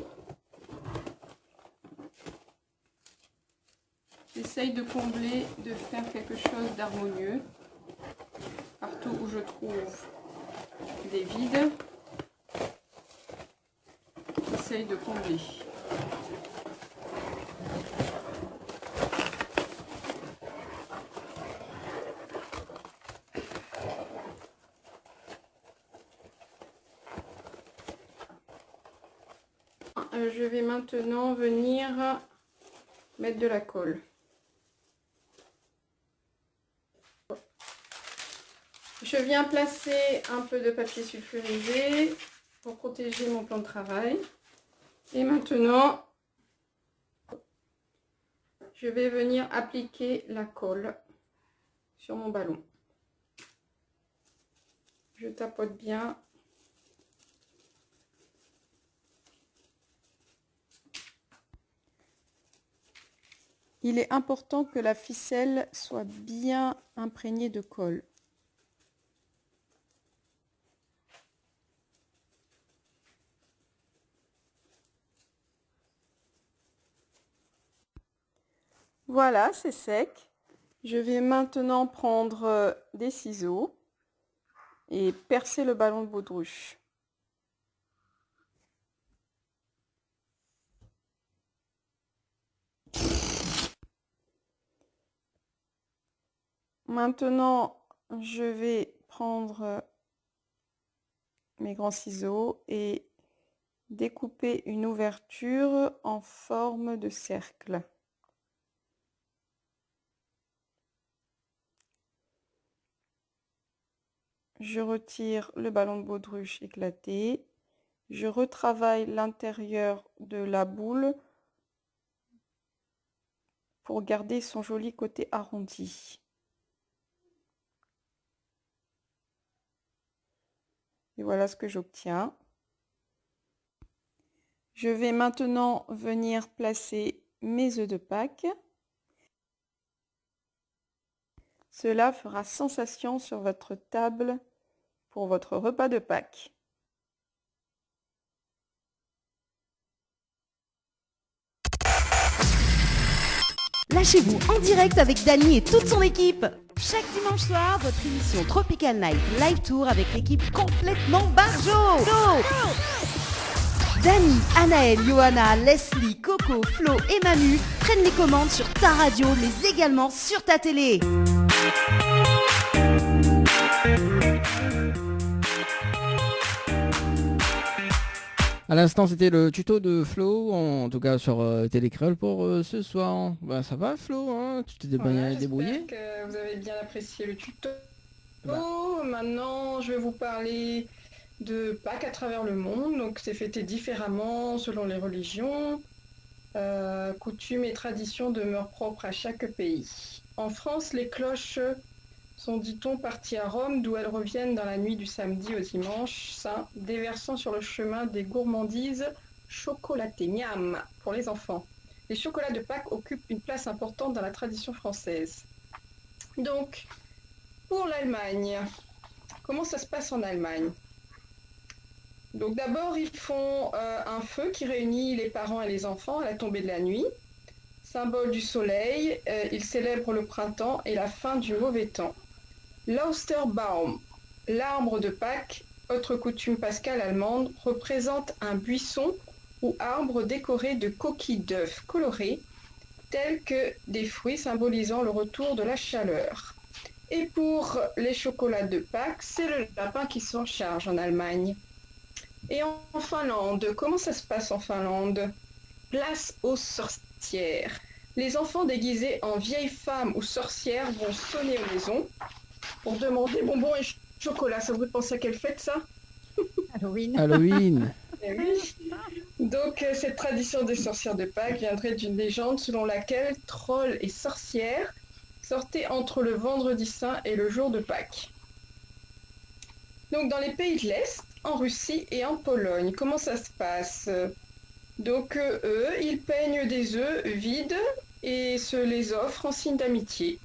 J'essaye de combler, de faire quelque chose d'harmonieux. Partout où je trouve des vides, j'essaye de combler. Je vais maintenant venir mettre de la colle. Je viens placer un peu de papier sulfurisé pour protéger mon plan de travail. Et maintenant, je vais venir appliquer la colle sur mon ballon. Je tapote bien. Il est important que la ficelle soit bien imprégnée de colle. Voilà, c'est sec. Je vais maintenant prendre des ciseaux et percer le ballon de baudruche. Maintenant, je vais prendre mes grands ciseaux et découper une ouverture en forme de cercle. Je retire le ballon de baudruche éclaté. Je retravaille l'intérieur de la boule pour garder son joli côté arrondi. Et voilà ce que j'obtiens. Je vais maintenant venir placer mes œufs de Pâques. Cela fera sensation sur votre table pour votre repas de Pâques. Lâchez-vous en direct avec Dany et toute son équipe. Chaque dimanche soir, votre émission Tropical Night Live Tour avec l'équipe complètement barjo. Dany, Anaël, Johanna, Leslie, Coco, Flo et Manu prennent les commandes sur ta radio, mais également sur ta télé. À l'instant, c'était le tuto de Flo, en tout cas sur Télécréole pour ce soir. Ben, ça va Flo, hein, tu t'es bien débrouillé. J'espère que vous avez bien apprécié le tuto. Bah. Maintenant, je vais vous parler de Pâques à travers le monde. Donc, c'est fêté différemment selon les religions. Coutumes et traditions demeurent propres à chaque pays. En France, les cloches sont, dit-on, parties à Rome, d'où elles reviennent dans la nuit du samedi au dimanche saint, déversant sur le chemin des gourmandises chocolatées, miam, pour les enfants. Les chocolats de Pâques occupent une place importante dans la tradition française. Donc, pour l'Allemagne, comment ça se passe en Allemagne? Donc d'abord, ils font un feu qui réunit les parents et les enfants à la tombée de la nuit. Symbole du soleil, ils célèbrent le printemps et la fin du mauvais temps. L'Austerbaum, l'arbre de Pâques, autre coutume pascale allemande, représente un buisson ou arbre décoré de coquilles d'œufs colorées, tels que des fruits symbolisant le retour de la chaleur. Et pour les chocolats de Pâques, c'est le lapin qui s'en charge en Allemagne. Et en Finlande, comment ça se passe en Finlande? Place aux sorcières. Les enfants déguisés en vieilles femmes ou sorcières vont sonner aux maisons pour demander bonbons et chocolat. Ça vous fait penser à quelle fête, ça? Halloween. Halloween. Eh oui. Donc, cette tradition des sorcières de Pâques viendrait d'une légende selon laquelle trolls et sorcières sortaient entre le vendredi saint et le jour de Pâques. Donc, dans les pays de l'Est, en Russie et en Pologne, comment ça se passe? Donc, eux, ils peignent des œufs vides et se les offrent en signe d'amitié.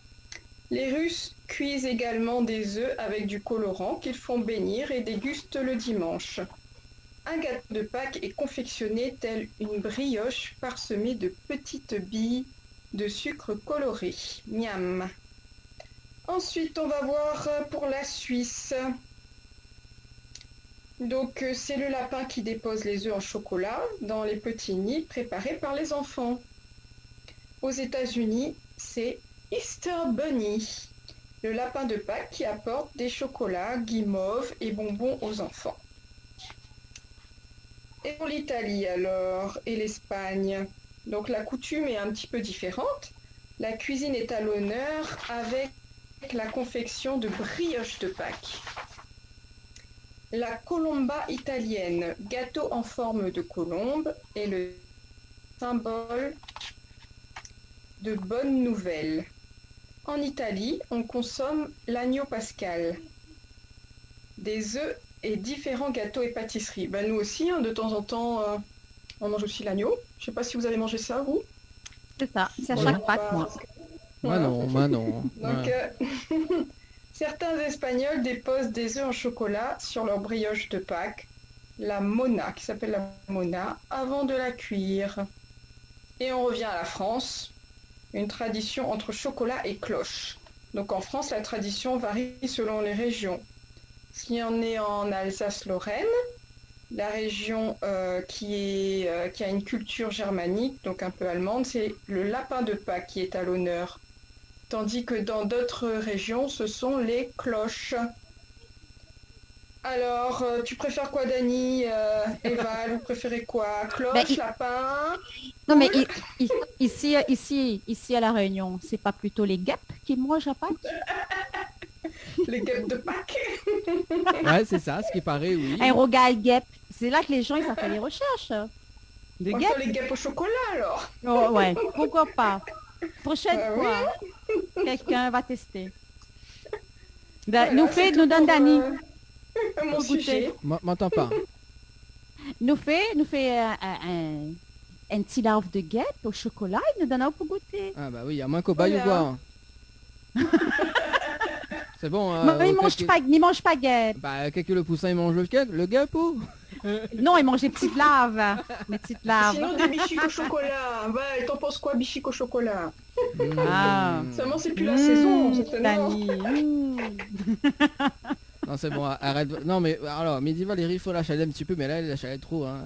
Les Russes cuisent également des œufs avec du colorant qu'ils font bénir et dégustent le dimanche. Un gâteau de Pâques est confectionné tel une brioche parsemée de petites billes de sucre coloré. Miam. Ensuite, on va voir pour la Suisse. Donc, c'est le lapin qui dépose les œufs en chocolat dans les petits nids préparés par les enfants. Aux États-Unis, c'est Easter Bunny, le lapin de Pâques qui apporte des chocolats, guimauves et bonbons aux enfants. Et pour l'Italie alors, et l'Espagne, donc la coutume est un petit peu différente. La cuisine est à l'honneur avec la confection de brioches de Pâques. La colomba italienne, gâteau en forme de colombe, est le symbole de bonnes nouvelles. En Italie, on consomme l'agneau pascal, des œufs et différents gâteaux et pâtisseries. Ben, nous aussi, hein, de temps en temps, on mange aussi l'agneau. Je ne sais pas si vous avez mangé ça, vous? C'est ça, c'est à chaque Pâques, moi. Moi non, moi non. Donc, certains Espagnols déposent des œufs en chocolat sur leur brioche de Pâques, la mona, qui s'appelle la mona, avant de la cuire. Et on revient à la France, une tradition entre chocolat et cloche. Donc en France, la tradition varie selon les régions. Si on est en Alsace-Lorraine, la région qui a une culture germanique, donc un peu allemande, c'est le lapin de Pâques qui est à l'honneur. Tandis que dans d'autres régions, ce sont les cloches. Alors, tu préfères quoi, Dani, Eva, vous préférez quoi? Cloche, lapin? Non, mais ici à La Réunion, c'est pas plutôt les guêpes qui mangent à Pâques? Les guêpes de Pâques? Ouais, c'est ça, ce qui paraît, oui. Un rogal guêpe. C'est là que les gens, ils ont fait les recherches. Des On guêpes? fait les guêpes au chocolat, alors? Oh, ouais, pourquoi pas. Prochaine fois, Oui. quelqu'un va tester. Nous donne Dani. Mon Faut goûter. sujet. M'entends pas. Nous fait un petit larve de guêpe au chocolat et nous donne un pour goûter. Ah bah oui, à moins cobaye ou Voilà. quoi. C'est bon. Mais il mange pas guêpe. Bah, qu'est-ce que le poussin il mange le guêpe ou? Non, il mange des petites larves. Des petites larves. Sinon, des bichiques au chocolat. Ouais, t'en penses quoi, bichiques au chocolat? Ah. Seulement, c'est plus la saison, certainement. Dani. Non, c'est bon, arrête. Non, mais alors, Midi Valérie, il faut la chaler un petit peu, mais là, elle la chalait trop. Hein.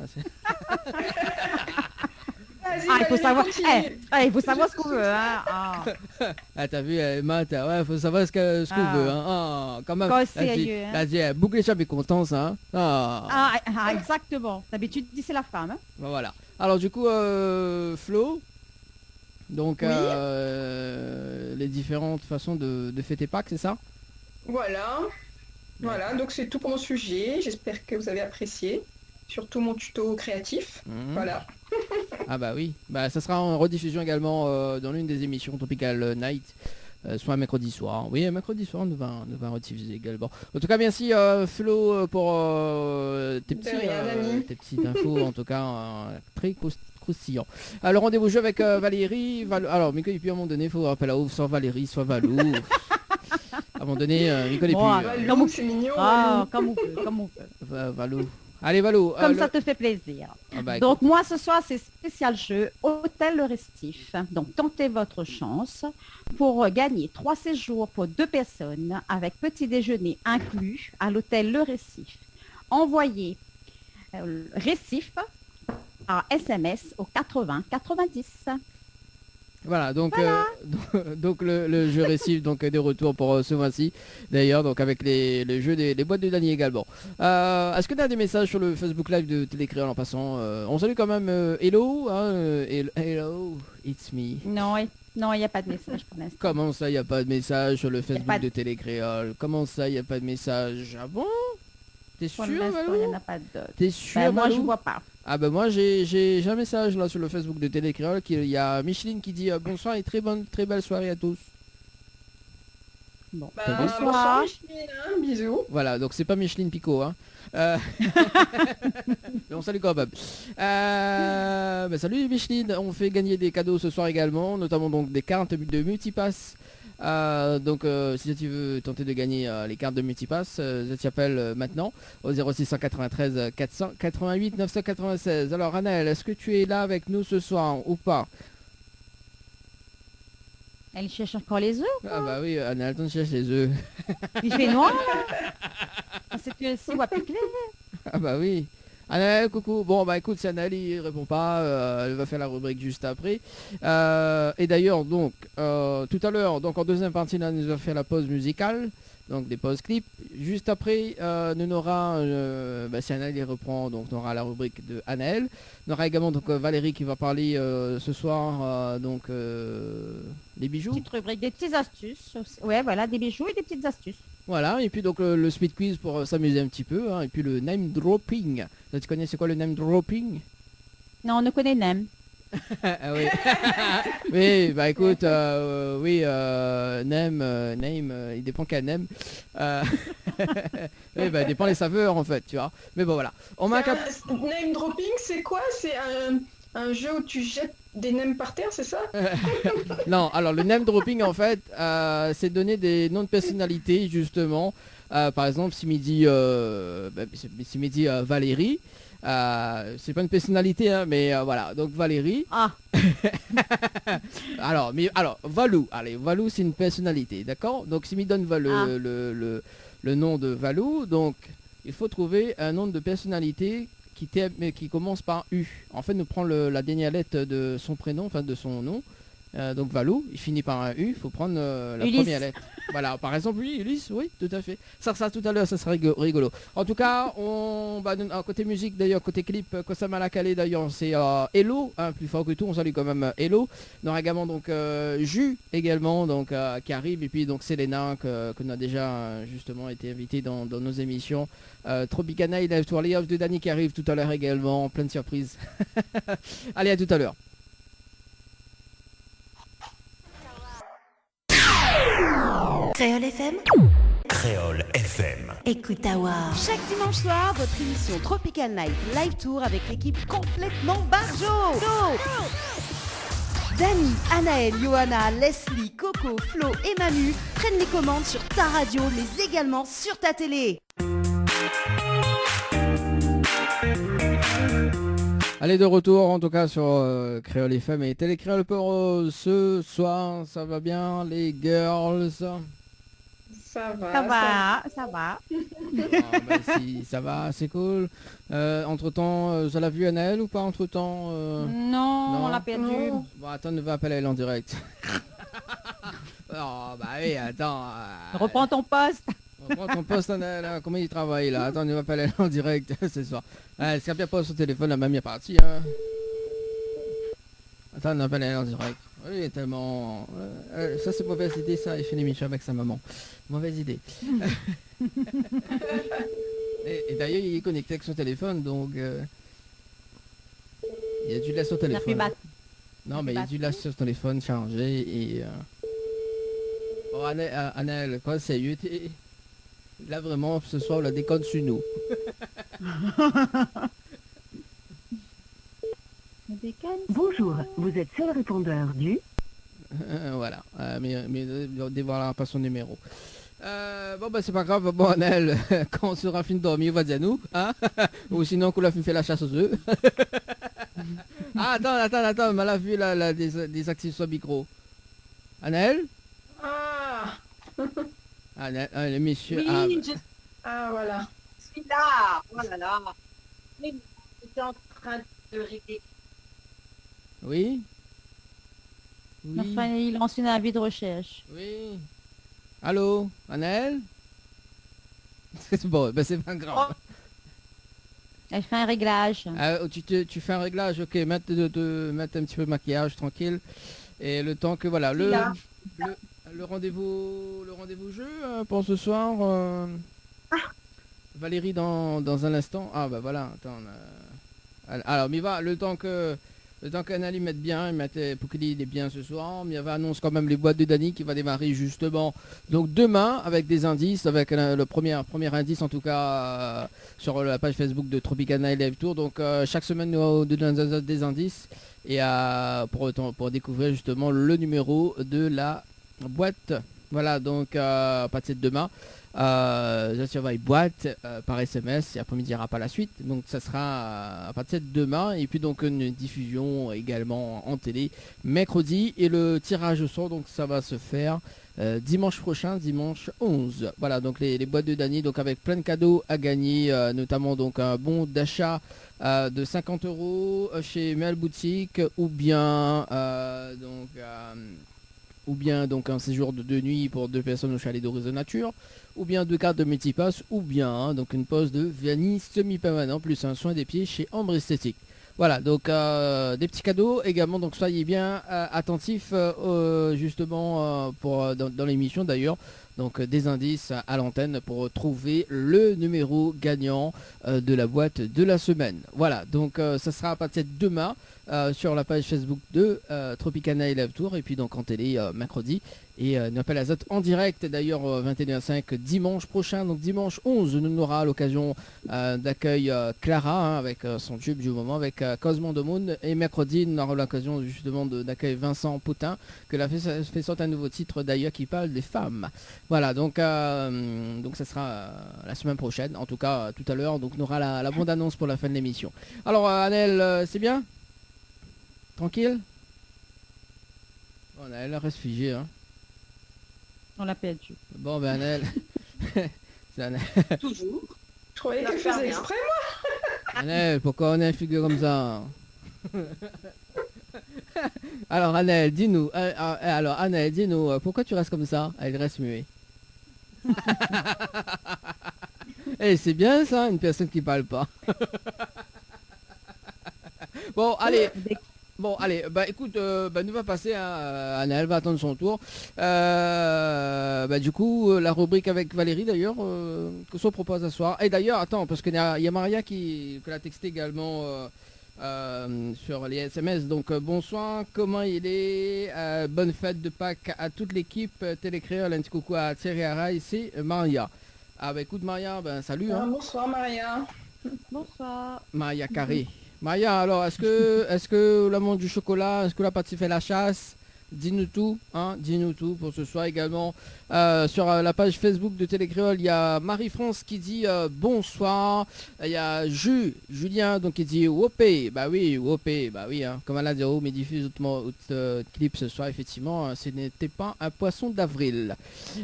Vas-y, Ah, il faut Valérie, savoir. continue. Il faut savoir ce qu'on veut. Hein. Ah. Ah, t'as vu, Matt, ouais, faut savoir ce qu'on Ah. veut. Hein. Ah, quand même. Pas Vas-y, sérieux, hein. vas-y, boucle les chambres est content, ça. Hein. Ah, Exactement. D'habitude, dit c'est la femme. Hein. bah, voilà. Alors, du coup, Flo, donc, Oui. les différentes façons de fêter Pâques, c'est ça? Voilà. Voilà, donc c'est tout pour mon sujet. J'espère que vous avez apprécié. Surtout mon tuto créatif. Mhm. Voilà. Ah bah oui, bah ça sera en rediffusion également dans l'une des émissions Tropical Night. soit mercredi soir. Oui, mercredi soir, nous va rediffuser également. En tout cas, merci Flo pour tes petites infos, en tout cas, très croustillant. Alors, rendez-vous jeu avec Valérie. Alors, Miko, et puis à un moment donné, il faut rappeler là-haut, soit Valérie, soit Valou. À un moment donné, Miko, et puis... Valou, c'est mignon. Ah, comme on peut. Valou. Allez, Valou. Comme ça te fait plaisir. Ah bah, Donc moi ce soir c'est spécial jeu Hôtel Le Restif. Donc tentez votre chance pour gagner 3 séjours pour 2 personnes avec petit déjeuner inclus à l'hôtel Le Restif. Envoyez Restif par SMS au 80 90. Voilà, donc le jeu récif donc de retour pour ce mois-ci. D'ailleurs, donc avec les jeux des boîtes de Dany également. Est-ce que tu as des messages sur le Facebook Live de Télécréole en passant on salue quand même Hello, hein, Hello, it's me. Non, il n'y a pas de message pour l'instant. Comment ça, il n'y a pas de message sur le Facebook de Télécréole? Comment ça, il n'y a pas de message? Ah bon? T'es sûr, Valou? Il n'y en a pas d'autres. T'es sûr, moi, Valou? je vois pas. Ah ben moi j'ai un message là sur le Facebook de Télécréole, il y a Micheline qui dit bonsoir et très belle soirée à tous. Bon, bonsoir Micheline, hein, bisous. Voilà, donc c'est pas Micheline Picot, hein. Mais on salue quand même. Salut Micheline, on fait gagner des cadeaux ce soir également, notamment donc des cartes de multipass. Si tu veux tenter de gagner les cartes de multipass, je t'appelle maintenant au 0693 488 996. Alors Anaël, est-ce que tu es là avec nous ce soir ou pas? Elle cherche encore les œufs? Ah bah oui, Anaël, on cherche les œufs. Il fait noir. C'est aussi ou à plus clair. Ah bah oui. Anaël, coucou. Bon bah écoute, si Anaël il répond pas, elle va faire la rubrique juste après. Et d'ailleurs donc tout à l'heure, donc en deuxième partie là, nous allons faire la pause musicale, donc des pauses clips. Juste après, nous aura, si Anaël il reprend, donc on aura la rubrique de Anaël. On aura également donc Valérie qui va parler ce soir les bijoux. Petite rubrique, des petites astuces. Ouais, voilà, des bijoux et des petites astuces. Voilà, et puis donc le speed quiz pour s'amuser un petit peu, hein, et puis le name dropping. Tu connais c'est quoi le name dropping? Non, on ne connaît Nem. Ah oui. Oui, bah écoute, oui, name, il dépend quel name. Oui, bah dépend les saveurs en fait, tu vois. Mais bon voilà. Name dropping, c'est quoi? C'est un jeu où tu jettes des nems par terre, c'est ça? Non, alors le name dropping en fait, c'est donner des noms de personnalités justement. Par exemple, si midi Valérie, c'est pas une personnalité, hein, mais voilà. Donc Valérie. Ah. alors Valou. Allez, Valou c'est une personnalité, d'accord? Donc si me donne le nom de Valou, donc il faut trouver un nom de personnalité qui commence par U. En fait, nous prend la dernière lettre de son prénom, enfin de son nom. Donc Valou, il finit par un U, il faut prendre la Ulysse. première lettre. Voilà, par exemple, oui, Ulysse, oui, tout à fait. Ça tout à l'heure, ça sera rigolo. En tout cas, côté musique, d'ailleurs, côté clip, Kosama Lakale, d'ailleurs, c'est Hello, hein, plus fort que tout, on salue quand même Hello. On aura également donc Jus également, donc qui arrive, et puis donc Selena, que nous a déjà justement été invité dans nos émissions. Tropicana, Live Tour Layoff de Dany qui arrive tout à l'heure également, plein de surprises. Allez, à tout à l'heure. Créole FM. Créole FM. Écoute Awa. Chaque dimanche soir, votre émission Tropical Night Live Tour avec l'équipe complètement barjo. Dany, Anaël, Johanna, Leslie, Coco, Flo et Manu prennent les commandes sur ta radio, mais également sur ta télé. Allez, de retour en tout cas sur Créole FM et Télécréole pour ce soir. Ça va bien les girls? Ça va. Ça va. Si, ça va, c'est cool. Entre temps, ça l'a vu Anaël ou pas entre temps Non, on l'a perdu. Non. Bon, attends, ne va appeler elle en direct. Oh, bah oui, attends. Reprends ton poste. Reprends ton poste, Anaël, hein, comment il travaille là? Attends, ne va appeler elle en direct ce soir. Elle s'est bien pas son téléphone, la mamie est partie. Hein. Attends, ne va appeler elle en direct. Oui, tellement... ça c'est mauvaise idée, ça, il fait l'émission avec sa maman. Mauvaise idée. et d'ailleurs, il est connecté avec son téléphone, donc... il a dû laisser son téléphone. Non, mais il a dû laisser son téléphone chargé et... Bon, Annelle, quoi, sérieux, là vraiment, ce soir, la déconne sur nous. Bonjour, vous êtes seul répondeur du... Voilà, mais dévoilera pas son numéro. Bon bah c'est pas grave, bon Annelle, quand on sera fini de dormir, va dire nous, hein. Ou sinon qu'on a fait la chasse aux œufs. Ah attends, mal a vu la désactive son micro. Annelle. Ah, Annelle, le monsieur. Oui, ah voilà. je suis là. Oh là là. Oui, j'étais en train de régler. Oui. Oui. Enfin, il lance une avis de recherche. Oui. Allô, Annelle. Bon, ben c'est pas grave. Elle fait un réglage. Tu fais un réglage, ok, mettre un petit peu de maquillage tranquille. Et le temps que voilà, le rendez-vous jeu pour ce soir. Valérie dans un instant. Ah bah voilà, attends. Alors, mais va, le temps qu'Anna lui mette bien, pour qu'il est bien ce soir, mais il annonce quand même les boîtes de Dany qui va démarrer justement. Donc demain avec des indices, avec le premier indice en tout cas sur la page Facebook de Tropicana Live Tour. Donc chaque semaine nous donnons des indices et pour découvrir justement le numéro de la boîte. Voilà, donc à partir de demain. Je surveille boîte par SMS et après-midi il n'y aura pas la suite, donc ça sera à partir de demain, et puis donc une diffusion également en télé mercredi, et le tirage au sort donc ça va se faire dimanche prochain, dimanche 11. Voilà, donc les boîtes de Dany, donc avec plein de cadeaux à gagner, notamment donc un bon d'achat de 50 € chez Mel Boutique, ou bien donc un séjour de 2 nuits pour 2 personnes au chalet d'Horizon Nature, ou bien 2 cartes de multipass, ou bien donc une pause de vernis semi-permanent plus un soin des pieds chez Ambre Esthétique. Voilà, donc des petits cadeaux également, donc soyez bien attentifs justement dans l'émission d'ailleurs. Donc des indices à l'antenne pour trouver le numéro gagnant de la boîte de la semaine. Voilà, donc ça sera à partir de demain sur la page Facebook de Tropicana et Live Tour, et puis donc en télé mercredi. Et nous appelle Azote en direct d'ailleurs 21h05 dimanche prochain, donc dimanche 11, nous aura l'occasion d'accueil Clara avec son tube du moment avec Cosmo de Moon, et mercredi nous aura l'occasion justement d'accueillir Vincent Poutin, que la fait sortir un nouveau titre d'ailleurs qui parle des femmes. Voilà, donc ça sera la semaine prochaine, en tout cas tout à l'heure, donc on aura la bande-annonce pour la fin de l'émission. Alors Annelle, c'est bien? Tranquille? Bon, Annelle reste figée, hein. On l'a perdu. Bon ben Annelle. Toujours. Je croyais qu'elle faisait exprès, moi. Annelle, pourquoi on est un figure comme ça? Alors Annelle, dis-nous. Pourquoi tu restes comme ça? Elle reste muette. Eh, c'est bien ça, une personne qui parle pas. Bon, allez. Bon, allez, bah écoute, nous va passer à Annelle, va attendre son tour. Du coup, la rubrique avec Valérie d'ailleurs, que se propose ce soir. Et d'ailleurs, attends, parce qu'il y a Maria qui l'a texté également sur les SMS. Donc bonsoir, comment il est? Bonne fête de Pâques à toute l'équipe Télécréole, un petit coucou à Thierry Araï, c'est Maria. Ah bah écoute Maria, salut. Hein. Bonsoir Maria. Bonsoir. Maria Carré. Maria, alors, est-ce que l'amour du chocolat, est-ce que la partie fait la chasse? Dis-nous tout, hein, dis-nous tout pour ce soir également. Sur la page Facebook de Télécréole, il y a Marie-France qui dit bonsoir. Il y a Julien donc qui dit wopé, bah oui, hein, comme elle a dit, mais diffuse autre clip ce soir, effectivement, ce n'était pas un poisson d'avril.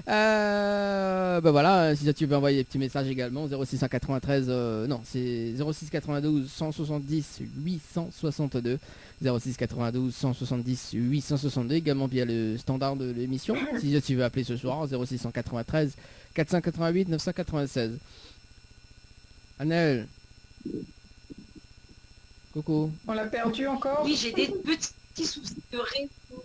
Voilà, si tu veux envoyer des petits messages également, 0693, non, c'est 0692 170 862. 06 92 170 862, également via le standard de l'émission, si tu veux appeler ce soir, 0693 488 996. Annelle. Coucou. On l'a perdu encore? Oui, j'ai des petits soucis de réseau.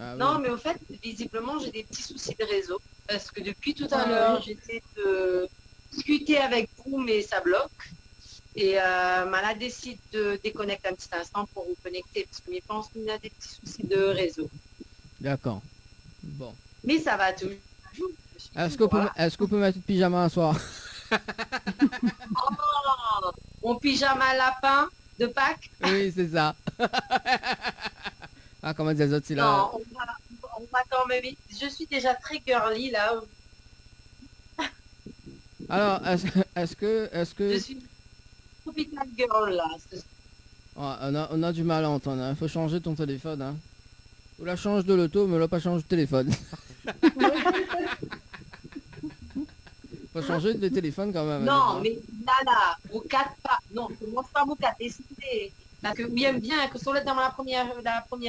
Ah, non, oui. mais au fait, visiblement, j'ai des petits soucis de réseau. Parce que depuis tout à l'heure, j'essaie de discuter avec vous, mais ça bloque. Et Mala décide de déconnecter un petit instant pour vous connecter, parce que je pense qu'il y a des petits soucis de réseau. D'accord. Bon. Mais ça va toujours. Est-ce qu'on peut mettre le pyjama un soir? Oh, mon pyjama lapin de Pâques. Oui, c'est ça. Ah, comment dire les autres, c'est là. Non, on va quand même. Je suis déjà très girly là. Alors, est-ce que... Je suis une tropical girl là. Ouais, on a du mal à entendre, hein. Faut changer ton téléphone, hein. Ou la change de l'auto, mais là pas change de téléphone. Faut changer de téléphone quand même. Non, mais là, au 4 pas. Non, commence pas au 4, décidez. Parce que oui, aime bien que sur le temps la première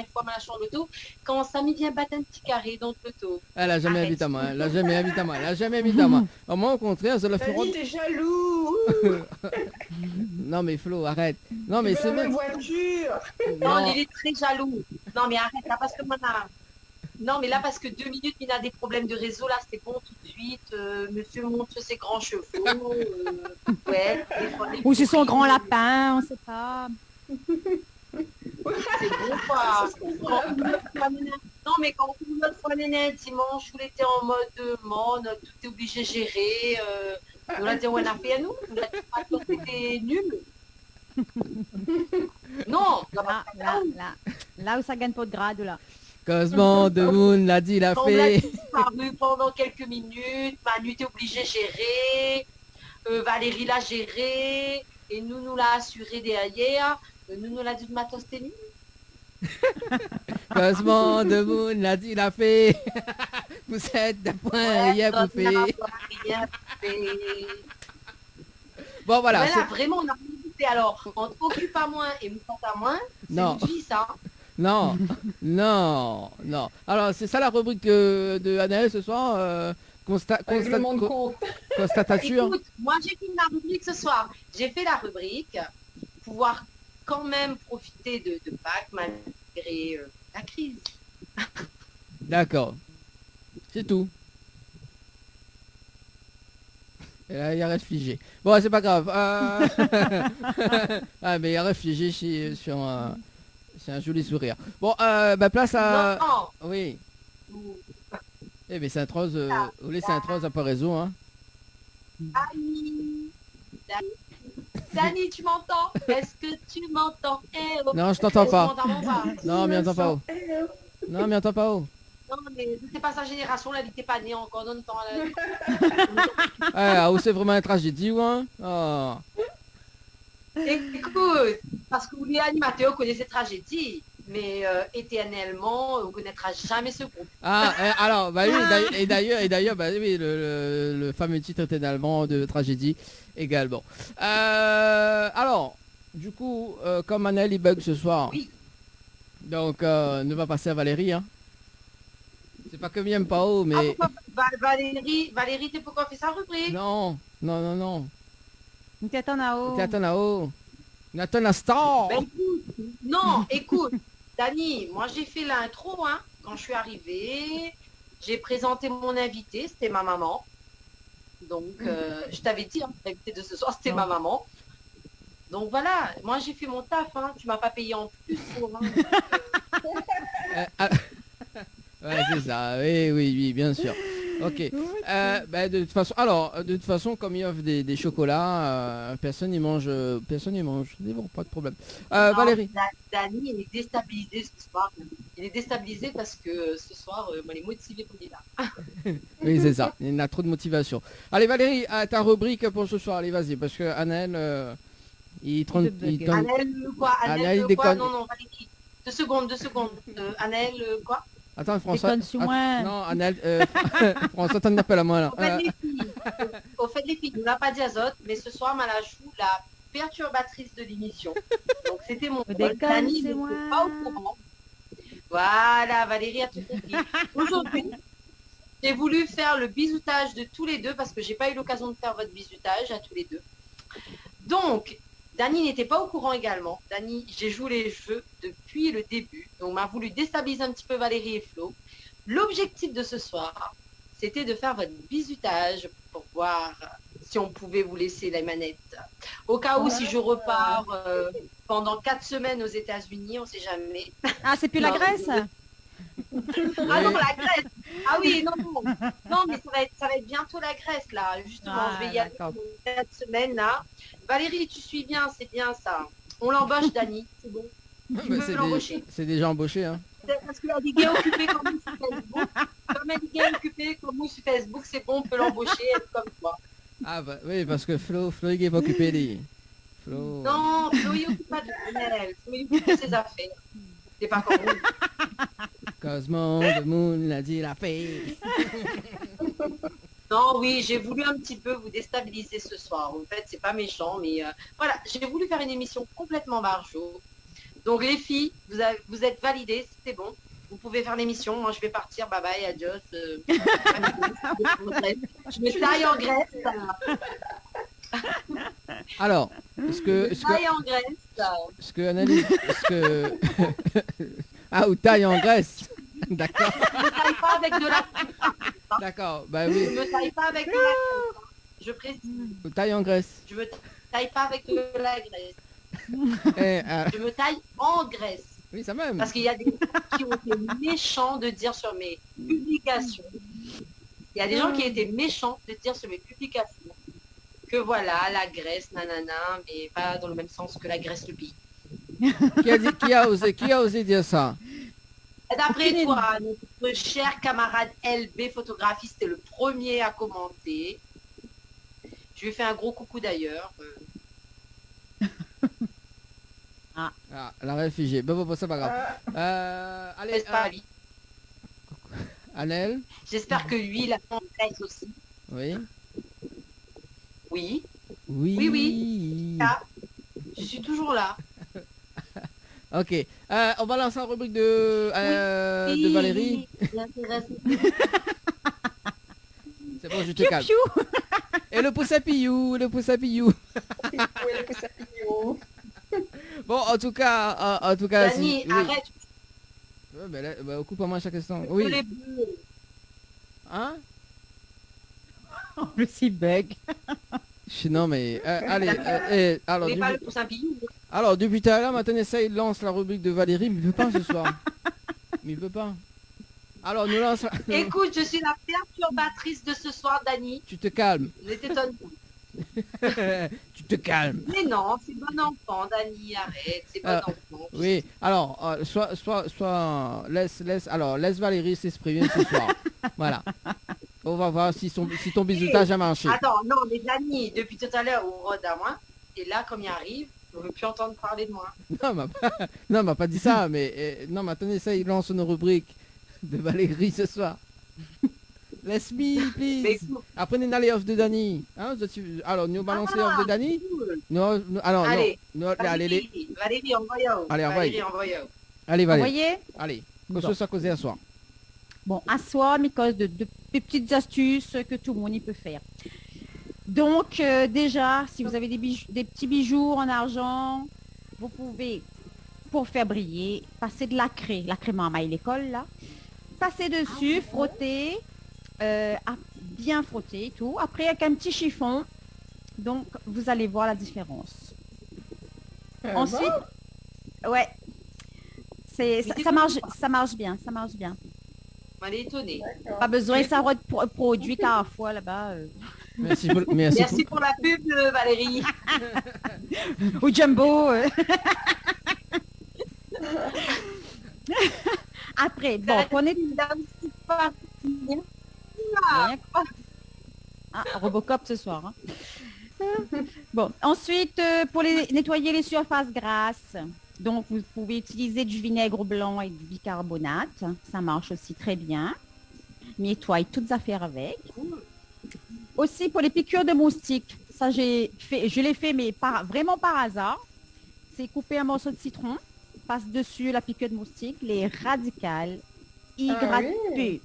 fois, ma chambre l'auto, quand Samy vient battre un petit carré dans l'auto. Elle a jamais invité à moi, elle a jamais invité à moi, elle a jamais invité à moi. Moi, au contraire, ça la fait Dani, t'es jaloux. Non mais Flo, arrête. Non mais c'est même même... voiture. Non, il est très jaloux. Non, mais arrête là, parce que maintenant... Non, mais là, parce que 2 minutes, il a des problèmes de réseau, là, c'est bon tout de suite. Monsieur montre ses grands chevaux. Ouais. Ou c'est son grand lapin, on sait pas. C'est bon, quoi. Non, mais quand on notre fois néné dimanche, où il était en mode monde, tout est obligé de gérer. On a dit, on a fait à nous. On a dit, c'était nul. Non, Là où ça gagne pas de grade, là. Cosmo de Moon l'a dit, l'a on l'a fait. disparu pendant quelques minutes. Manu était obligé de gérer. Valérie l'a géré. Et nous l'a assuré derrière. Nous l'a dit de matos t'es nul. Cosmo de Moon l'a dit, l'a fait. Vous êtes de point, rien vous fait. Rien fait. Bon voilà. Voilà, vraiment, on a discuté. Alors, on t'occupe à moins et me tente à moins. C'est Non. une vie, ça. Non, non, non. Alors c'est ça la rubrique de Anaël ce soir. Règlement de compte. Constatation. Écoute, moi j'ai fait la rubrique ce soir. J'ai fait la rubrique pour pouvoir quand même profiter de Pâques malgré la crise. D'accord. C'est tout. Et là, il reste figé. Bon, c'est pas grave. Ah, mais il reste figé sur un... C'est un joli sourire. Bon, place à... Non. Oui. Eh bien, c'est un trosse... vous laissez un trosse à pas réseau, hein. Dani, tu m'entends? Est-ce que tu m'entends? Non, je t'entends pas. Non, mais entends pas. Non, mais entends pas. Non, mais c'est pas sa génération, là, il n'était pas né encore dans le temps. C'est vraiment une tragédie, ou hein? Oh. Écoute, parce que les animateurs connaissent ces tragédies, mais éternellement, on ne connaîtra jamais ce groupe. Alors, bah oui, et d'ailleurs, bah oui, le fameux titre éternellement de tragédie également. Alors, du coup, comme Anaël il bug ce soir, oui. Donc ne va passer à Valérie, hein. C'est pas que m'aime pas haut, mais... Valérie, t'es pourquoi fait sa rubrique? Non. T'attends là-haut. Nathan la star. Ben, écoute, Dani, moi j'ai fait l'intro, hein, quand je suis arrivée. J'ai présenté mon invité, c'était ma maman. Donc, je t'avais dit, hein, l'invité de ce soir, c'était ma maman. Donc voilà, moi j'ai fait mon taf, hein. Tu m'as pas payé en plus pour... Ouais, c'est ça, oui, bien sûr. Ok. De toute façon, comme il offre des chocolats, personne n'y mange. C'est bon, pas de problème. Valérie. Dani, il est déstabilisé ce soir. Il est déstabilisé parce que ce soir, il est motivé pour il là. Oui, c'est ça. Il a trop de motivation. Allez, Valérie, ta rubrique pour ce soir. Allez, vas-y, parce que Anaël, Anaël, quoi? Anaël, quoi? Non, Valérie. 2 secondes. Anaël, quoi? Attends, François. Non, Anaël, François, t'en appelles à moi là. Au fait, les filles, on n'a pas dit azote, mais ce soir, Mala joue la perturbatrice de l'émission. Donc, c'était mon Dani, mais c'est pas au courant. Voilà, Valérie a tout compris. Aujourd'hui, j'ai voulu faire le bisoutage de tous les deux parce que j'ai pas eu l'occasion de faire votre bisoutage à tous les deux. Donc, Dani n'était pas au courant également. Dani, j'ai joué les jeux depuis le début. Donc, on m'a voulu déstabiliser un petit peu Valérie et Flo. L'objectif de ce soir, c'était de faire votre bisoutage pour voir si on pouvait vous laisser la manette. Au cas où, si je repars pendant 4 semaines aux États-Unis, on ne sait jamais. Ah, c'est plus la Grèce? Ah non, la Grèce. Ah oui, non, non. Non, mais ça va être bientôt la Grèce, là. Justement, Ah, je vais y aller d'accord. cette semaine, là. Valérie, tu suis bien, c'est bien ça. On l'embauche, Dani, c'est bon. Bah, Tu peux l'embaucher. c'est déjà embauché, hein. Parce qu'il y a des gars occupés comme nous sur Facebook. Comme il y a des gars occupés comme nous sur Facebook, c'est bon, on peut l'embaucher, elle est comme toi. Ah bah oui, parce que Flo il est pas occupé, lui. Flo... Non, Flo, il occupe pas de elle. Flo, il occupe de ses affaires. C'est pas comme nous. Cosmo, the moon, l'a dit la fée. Non, oui, j'ai voulu un petit peu vous déstabiliser ce soir. En fait, c'est pas méchant, mais voilà, j'ai voulu faire une émission complètement barjot. Donc les filles, vous êtes validées, c'est bon. Vous pouvez faire l'émission. Moi, je vais partir. Bye bye, adios. Je me taille en Grèce. Alors, Taille en Grèce. ce que analyse, ce que ah ou taille en Grèce. D'accord. Je me taille pas avec de la. D'accord. Bah oui. Je me taille pas avec de la. Je précise. Ou taille en Grèce. Je me taille pas avec de la Grèce. Je me taille en Grèce. Oui, ça même. Parce qu'il y a des gens qui ont été méchants de dire sur mes publications. Il y a des gens qui étaient méchants de dire sur mes publications que voilà, la Grèce, nanana, mais pas dans le même sens que la Grèce, le pays. Qui a osé dire ça? D'après toi, notre cher camarade LB photographiste est le premier à commenter. Je lui fais un gros coucou d'ailleurs. Ah, la réfugiée. Bon, c'est pas grave. Allez, Annelle. J'espère que lui, il a fait en Grèce aussi. Oui. Oui. Oui. Oui, oui. Là, je suis toujours là. Ok. On va lancer la rubrique de Valérie. C'est bon, je te calme. Et le pouce à pillou, le pouce à pillou. Bon, en tout cas, Dani, si, arrête. Oui. Ouais, bah, coupe-moi chaque instant. Oui. Hein? En plus, il bug. Non, mais allez. Alors, pas le pouce à pillou. Alors, depuis tout à l'heure, maintenant, ça, il lance la rubrique de Valérie, mais il ne peut pas ce soir. Mais il peut pas. Alors, nous lance... Écoute, je suis la perturbatrice de ce soir, Dani. Tu te calmes. Ne t'étonne pas. Tu te calmes. Mais non, c'est bon enfant, Dani, arrête, c'est bon enfant. Oui, alors, laisse Valérie s'exprimer ce soir. Voilà. On va voir si ton bisutage a marché. Attends, non, mais Dani, depuis tout à l'heure, on rôde à moi. Et là, comme il arrive, on ne veut plus entendre parler de moi. Non, m'a pas dit ça, mais non, mais attendez, ça, il lance une rubrique de Valérie ce soir. Laisse me, please. Après, on a les offres de Dani. Hein, alors, nous balançons les offres de Dani. Alors, allez, Valérie, envoyons. Allez, envoyez. Allez, Valérie. Allez, que ce soit causé à soir. Bon, à soir, mais cause de petites astuces que tout le monde y peut faire. Donc, déjà, si vous avez des petits bijoux en argent, vous pouvez, pour faire briller, passer de la craie à maille l'école, là. Passer dessus, frotter, bien frotter et tout. Après, avec un petit chiffon, donc, vous allez voir la différence. Ensuite, ouais, ça marche bien. On est étonné. Pas besoin de ça produit qu'à fois là-bas. Merci pour la pub, Valérie. Ou Jumbo. Après, bon, prenez... Robocop ce soir. Hein. Bon, ensuite, pour nettoyer les surfaces grasses, donc vous pouvez utiliser du vinaigre blanc et du bicarbonate. Ça marche aussi très bien. Nettoie toutes les affaires avec. Aussi pour les piqûres de moustiques, ça je l'ai fait mais vraiment par hasard. C'est couper un morceau de citron, passe dessus la piqûre de moustique, les radicales, hydrater.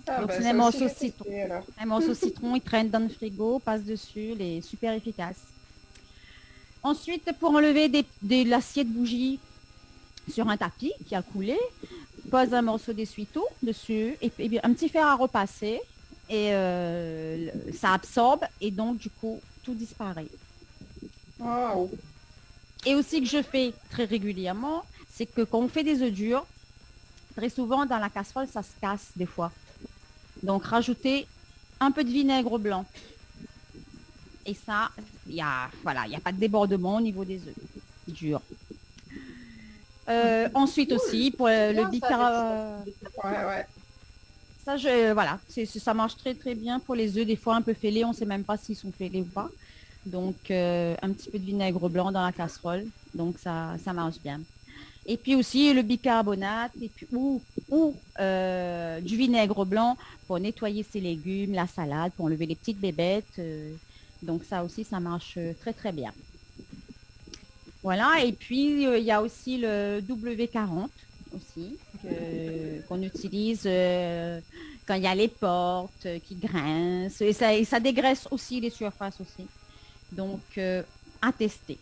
Donc c'est un morceau de citron, il traîne dans le frigo, passe dessus, il est super efficace. Ensuite, pour enlever de l'assiette bougie sur un tapis qui a coulé, pose un morceau d'essuie-tout dessus et puis un petit fer à repasser. Et ça absorbe et donc du coup tout disparaît. Wow. Et aussi que je fais très régulièrement, c'est que quand on fait des œufs durs, très souvent dans la casserole, ça se casse des fois. Donc rajoutez un peu de vinaigre blanc. Et ça, il n'y a pas de débordement au niveau des œufs durs. Ensuite aussi, pour le bicarbonate, Ouais. ça marche très très bien pour les œufs, des fois un peu fêlés, on ne sait même pas s'ils sont fêlés ou pas. Donc un petit peu de vinaigre blanc dans la casserole, donc ça marche bien. Et puis aussi le bicarbonate et puis ou du vinaigre blanc pour nettoyer ses légumes, la salade, pour enlever les petites bébêtes. Donc ça aussi, ça marche très très bien. Voilà, et puis il y a aussi le W40 aussi qu'on utilise quand il y a les portes qui grincent et ça dégraisse aussi les surfaces aussi. Donc à tester.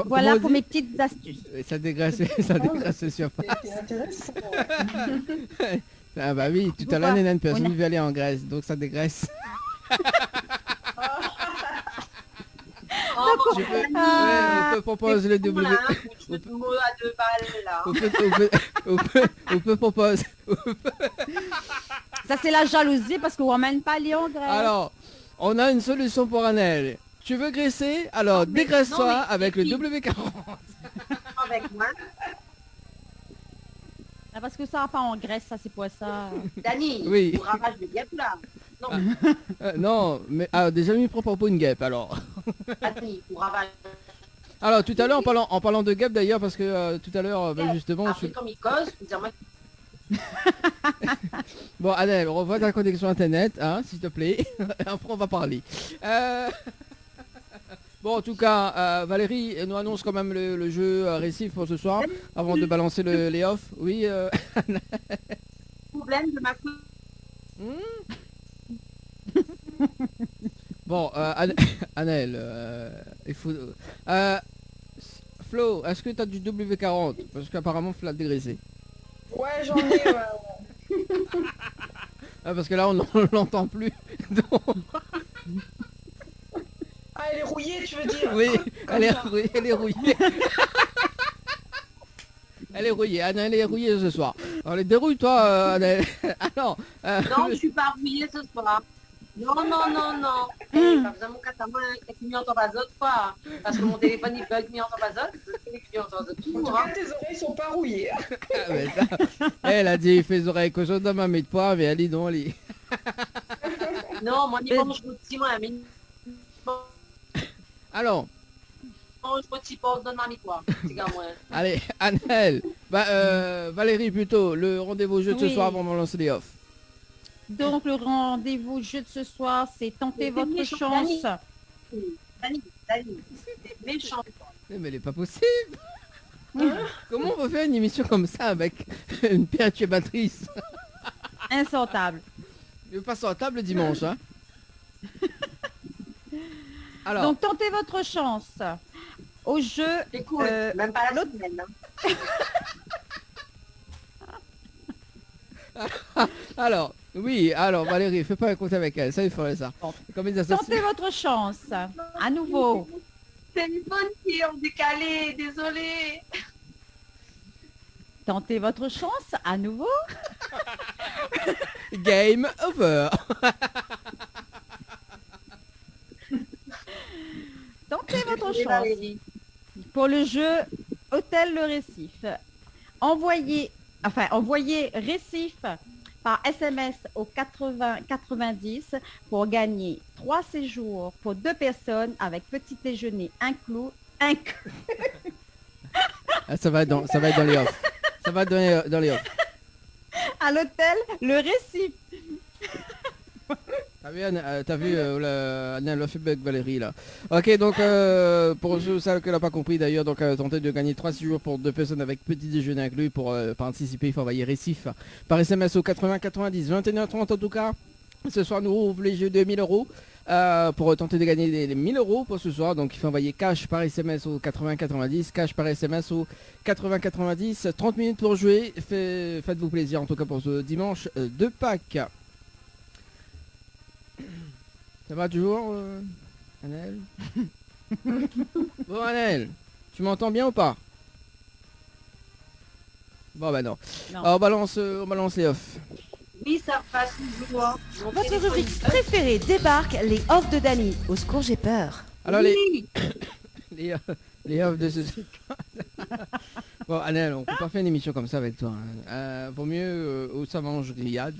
Voilà pour mes petites astuces. Ça dégraisse les surfaces. C'est intéressant. Ah bah oui, tout à l'heure, Nénane, personne ne veut aller en Grèce, donc ça dégraisse. On peut proposer le W. On peut proposer. Ça c'est la jalousie parce qu'on ramène pas les en Grèce. Alors, on a une solution pour Annelle. Tu veux graisser? Alors dégraisse-toi avec le W40. Avec moi. Ah, parce que ça va pas en Grèce, ça c'est quoi ça? Dani, Oui. tu ravages de guêpe là. Non, Non, mais déjà mis propre pour une guêpe alors. Dani, tu ravages. Alors tout à l'heure en parlant de guêpe d'ailleurs parce que tout à l'heure justement. Après, comme il cause, vous dire moi. Bon Annelle, revois ta connexion internet, hein, s'il te plaît. Après on va parler. Bon en tout cas, Valérie nous annonce quand même le jeu récif pour ce soir avant de balancer les off. Oui. Problème de ma Bon, Annelle, il faut... Flo, est-ce que tu as du W40? Parce qu'apparemment, il faut la dégraisser. Ouais, j'en ai. Parce que là, on ne l'entend plus. Donc... Ah, elle est rouillée, tu veux dire? Oui, elle est rouillée. Elle est rouillée, Annelle est rouillée ce soir. Alors, dérouille-toi, Annelle. Alors, non, je suis pas rouillée ce soir. Non. Pas besoin mon cas, moi, qui m'y entend pas d'autres fois. Parce que mon téléphone, il bug, m'y entend pas d'autres. Tes oreilles sont pas rouillées. Elle a dit, fais oreilles cochon dans ma de poire, mais elle dit non, lit. Non, moi, je mange petit, moi, mais... Alors. Je petit pas dans ma mitoile. Allez, Annelle. Valérie, plutôt, le rendez-vous jeu de ce soir avant de lancer les offs. Donc le rendez-vous jeu de ce soir, c'est tenter votre chance. Dani, c'est méchant. Mais elle est pas possible. Comment on peut faire une émission comme ça avec une perturbatrice? Insortable. Ne pas sur la table dimanche, hein. Alors. Donc tentez votre chance au jeu. C'est cool, même pas la semaine. Alors, Valérie, fais pas un compte avec elle, ça il faudrait ça. Tentez votre chance, à nouveau. Téléphone qui est en décalé, désolé. Tentez votre chance, à nouveau. Game over. Tentez votre chance pour le jeu Hôtel Le Récif. Envoyez Récif par SMS au 80-90 pour gagner 3 séjours pour 2 personnes avec petit déjeuner inclus. Ça va être dans les offs. Ça va être dans les offs. À l'hôtel Le Récif. T'as vu Annelle a fait bug Valérie là. Ok, donc pour ceux qui n'ont pas compris d'ailleurs, donc tenter de gagner 3 séjours pour 2 personnes avec petit déjeuner inclus. Pour participer, il faut envoyer Récif par SMS au 80 90 21 30 en tout cas. Ce soir nous ouvrons les jeux de 1000 euros pour tenter de gagner les 1000 euros pour ce soir. Donc il faut envoyer cash par SMS au 80 90, cash par SMS au 80 90. 30 minutes pour jouer. Faites-vous plaisir en tout cas pour ce dimanche de Pâques. Ça va toujours, Annelle? Bon, Annelle, tu m'entends bien ou pas? Bon bah non. Non. Alors, on balance les off. Oui, ça passe toujours. Mon Votre téléphone, rubrique préférée débarque, les off de Dany. Au secours, j'ai peur. Alors Oui. les off de ce... Bon Annelle, on peut pas faire une émission comme ça avec toi. Hein. Vaut mieux où ça mange grillade.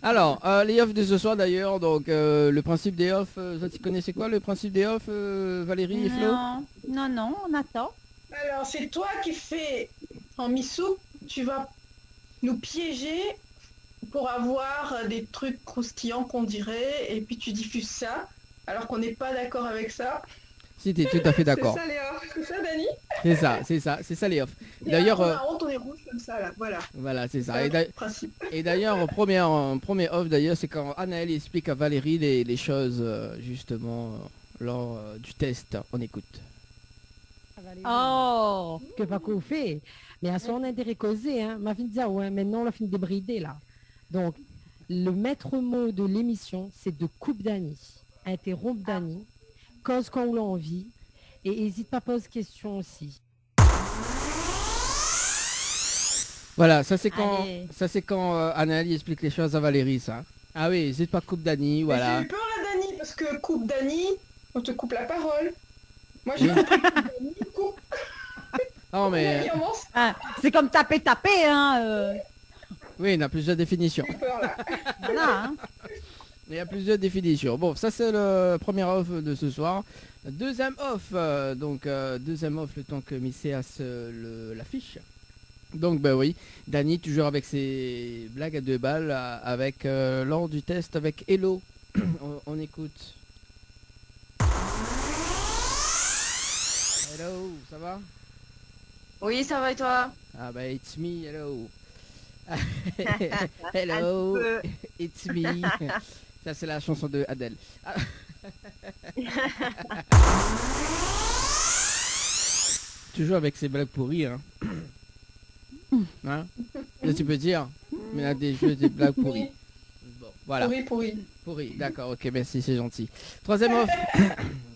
Alors, les off de ce soir d'ailleurs, donc le principe des off, tu connaissais quoi le principe des off, Valérie et Flo? Non, on attend. Alors, c'est toi qui fais en missou, tu vas nous piéger pour avoir des trucs croustillants qu'on dirait, et puis tu diffuses ça, alors qu'on n'est pas d'accord avec ça. Si t'es tout à fait d'accord. C'est ça, Léa. C'est ça, Dany? C'est ça les off. D'ailleurs, on a honte, on est rouge comme ça, là. voilà, c'est ça. C'est Et le principe. d'ailleurs, premier off d'ailleurs, c'est quand Anaël explique à Valérie les choses justement lors du test. On écoute. Oh, que pas qu'on fait. Mais à son intérêt causé, hein, m'a fin de dire, ouais, maintenant on a fini de débrider là. Donc, le maître mot de l'émission, c'est de coupe Dany. Interrompre Dany, cause quand on l'a envie, et hésite pas à poser question aussi. Voilà, ça c'est quand, Allez. Anaël explique les choses à Valérie, ça. Ah oui, n'hésite pas coupe Dany, Mais voilà. j'ai eu peur à Dany, parce que coupe Dany, on te coupe la parole. Moi, j'ai compris coupe Dany, coupe. Non mais, Il commence. Ah, c'est comme taper, hein. oui, il y a plusieurs définitions. J'ai peur, là. Voilà, hein. Il y a plusieurs définitions. Bon, ça c'est le premier off de ce soir. Deuxième off, deuxième off le temps que Missé a l'affiche. Donc bah oui, Dany toujours avec ses blagues à 2 balles avec lors du test avec Hello. on écoute. Hello, ça va? Oui, ça va et toi? Ah bah it's me, hello. Hello, it's me. Ça c'est la chanson de Adèle. Ah. Toujours avec ses blagues pourries, hein. Hein? Là, tu peux dire, mais là des blagues pourries. Bon, voilà. Pourri, d'accord, ok, merci, c'est gentil. Troisième off.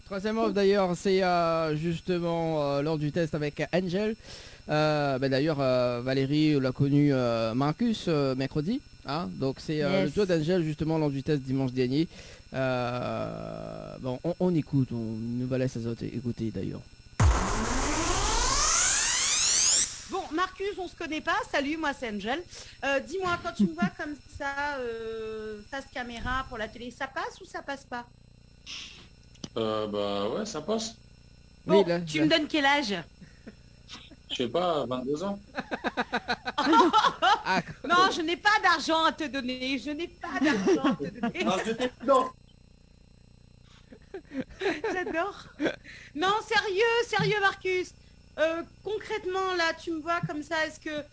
Troisième off d'ailleurs, c'est justement lors du test avec Angel. D'ailleurs, Valérie l'a connu Marcus mercredi. Hein, donc c'est le tour d'Angel justement lors du test dimanche dernier. Bon, on écoute, on nous va laisser écouter d'ailleurs. Bon, Marcus, on se connaît pas. Salut, moi c'est Angel. Dis-moi, quand tu me vois comme ça, face caméra pour la télé, ça passe ou ça passe pas? Bah ouais, ça passe. Bon, Oui, là, tu me donnes quel âge? Je sais pas, 22 ans. Ah, Non, je n'ai pas d'argent à te donner. Je n'ai pas d'argent à te donner. Non. J'adore. Non, sérieux, Marcus. Concrètement, là, tu me vois comme ça. Est-ce que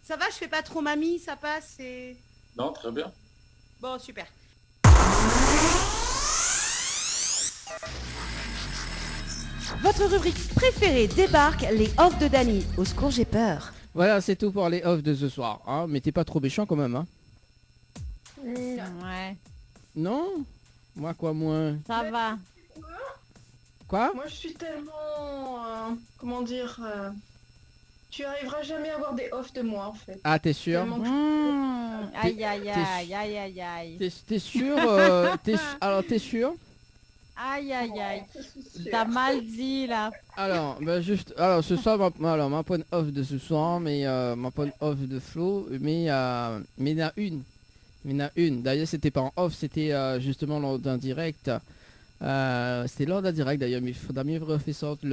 ça va? Je fais pas trop mamie, ça passe et... Non, très bien. Bon, super. Votre rubrique préférée débarque, les off de Dany. Au secours, j'ai peur. Voilà, c'est tout pour les off de ce soir. Hein, mais t'es pas trop méchant quand même, hein? Ouais, Non? Moi quoi moins? ça va. Quoi? Moi, je suis tellement... comment dire... tu arriveras jamais à avoir des off de moi, en fait. Ah, t'es sûr? Tellement que- Aïe, aïe, aïe, aïe, aïe, aïe. T'es sûr? Alors, t'es sûr? Aïe, aïe, aïe. Je suis sûre. T'as mal dit, là. Alors, ce soir, ma point off de ce soir, mais ma point off de Flo, mais il y en a une. Il y en a une. D'ailleurs, c'était pas en off, c'était justement lors d'un direct. C'était lors d'un direct d'ailleurs, mais il faudra mieux refaire sorte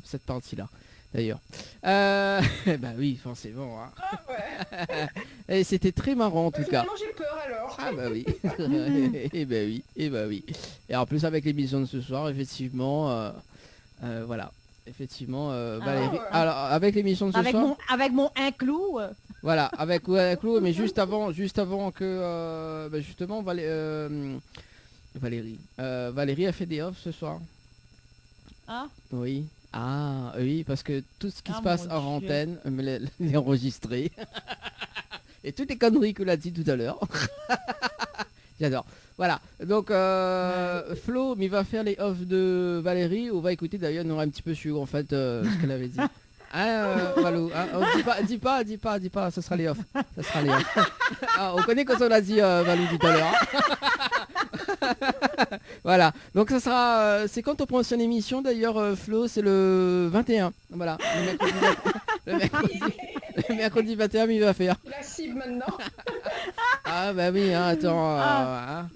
cette partie-là. D'ailleurs. Bah oui, forcément. Hein. Ah ouais. Et c'était très marrant en tout cas. Finalement, j'ai peur, alors. Ah bah oui. Et bah oui, et bah oui. Et en plus avec l'émission de ce soir, effectivement, voilà. Effectivement, Valérie. ouais. Alors avec l'émission de ce soir. Avec mon inclou. Voilà, avec Clou, mais juste avant que justement Valérie a fait des offs ce soir. Ah. Oui. Ah oui, parce que tout ce qui Ah, se passe mon en Dieu. antenne, me l'est enregistré. Et toutes les conneries que l'a dit tout à l'heure. J'adore. Voilà. Donc Flo, il va faire les off de Valérie. On va écouter d'ailleurs, on aura un petit peu sur en fait ce qu'elle avait dit. Hein, Valou, hein, dis pas, ce sera les off. Ce sera les off. Ah, on connaît quand on a dit Valou tout à l'heure. Voilà, donc ça sera, c'est quand on prend son émission d'ailleurs Flo, c'est le 21, voilà, le mercredi 21 il va faire. La cible maintenant. Ah bah oui, hein, attends.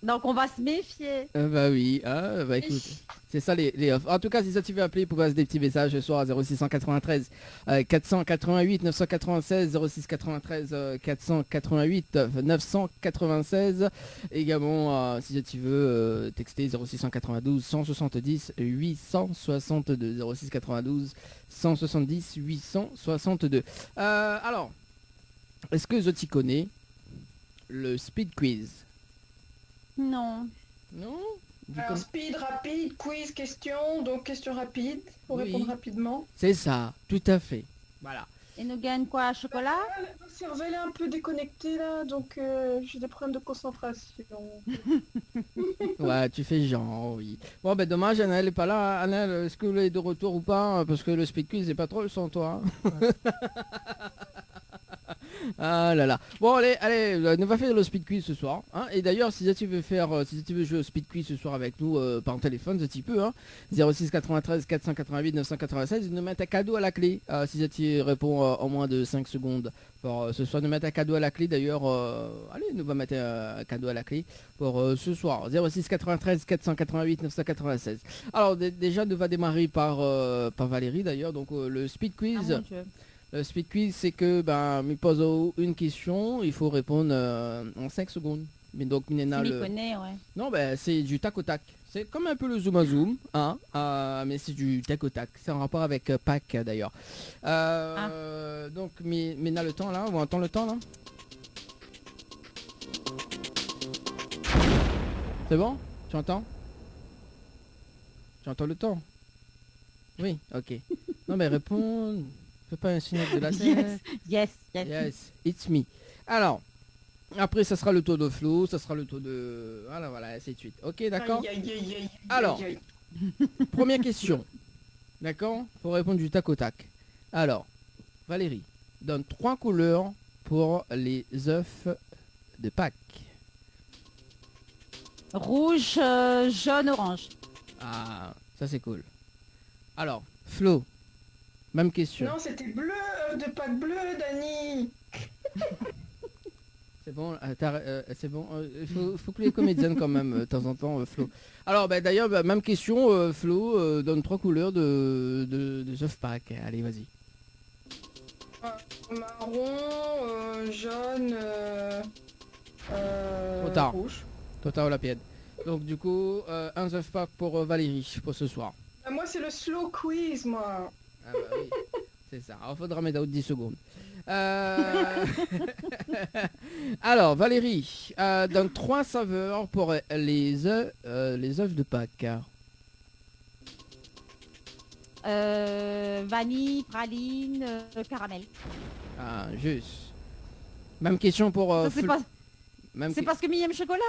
Donc on va se méfier. Bah oui, bah écoute, c'est ça les off. En tout cas, si ça tu veux appeler pour passer des petits messages ce soir à 0693 488 996 0693 488 996. Également, si tu veux texter 0692 170 862 0692 170 862. Alors, est-ce que je t'y connais le speed quiz? Non. Non. Alors, speed, rapide, quiz, question. Donc, question rapide, pour répondre rapidement. C'est ça, tout à fait. Voilà. Et nous gagne quoi, chocolat? Ma cervelle est un peu déconnectée là, donc j'ai des problèmes de concentration. Ouais, tu fais genre, oui. Bon, ben dommage, Annelle est pas là. Annelle, est-ce que vous êtes de retour ou pas? Parce que le speed quiz, c'est pas trop le son, toi. Ah là là. Bon allez, on va faire le speed quiz ce soir. Hein. Et d'ailleurs, si tu veux jouer au speed quiz ce soir avec nous par téléphone, si tu peux, hein, 06 93 488 996, nous mettre un cadeau à la clé. Si tu réponds en moins de 5 secondes. Pour ce soir, nous mettre un cadeau à la clé. D'ailleurs, allez, nous va mettre un cadeau à la clé pour ce soir. 06 93 488 996. Alors déjà, nous va démarrer par Valérie d'ailleurs. Donc le speed quiz. Le speed quiz, c'est que me pose une question, il faut répondre en 5 secondes. Mais donc Non, c'est du tac au tac. C'est comme un peu le zoom à zoom, hein, mais c'est du tac au tac. C'est en rapport avec Pâques d'ailleurs. Donc, mais on a le temps là, on entend le temps là. C'est bon? Tu entends? Tu entends le temps? Oui, ok. Non mais réponds. Fais pas un signe de la tête. Yes, it's me. Alors, après, ça sera le tour de Flo, ça sera le tour de... Voilà, ainsi de suite. Ok, d'accord? Alors, première question. D'accord? Faut répondre du tac au tac. Alors, Valérie, donne 3 couleurs pour les œufs de Pâques. Rouge, jaune, orange. Ah, ça c'est cool. Alors, Flo. Même question. Non, c'était bleu, de Pâques bleu, Dani. C'est bon, c'est bon. Il faut que les comédiennes quand même, de temps en temps, Flo. Alors, d'ailleurs, même question, Flo, donne 3 couleurs de œufs Pâques. Allez, vas-y. Marron, jaune, trop tard. rouge. Trop tard, la piède. Donc, du coup, un œuf Pâques pour Valérie, pour ce soir. Moi, c'est le slow quiz, moi. Ah bah oui, c'est ça. Il faudra mettre 10 secondes. Alors, Valérie, donne 3 saveurs pour les œufs de Pâques. Vanille, praline, caramel. Ah, juste. Même question pour... C'est parce que Mia aime chocolat.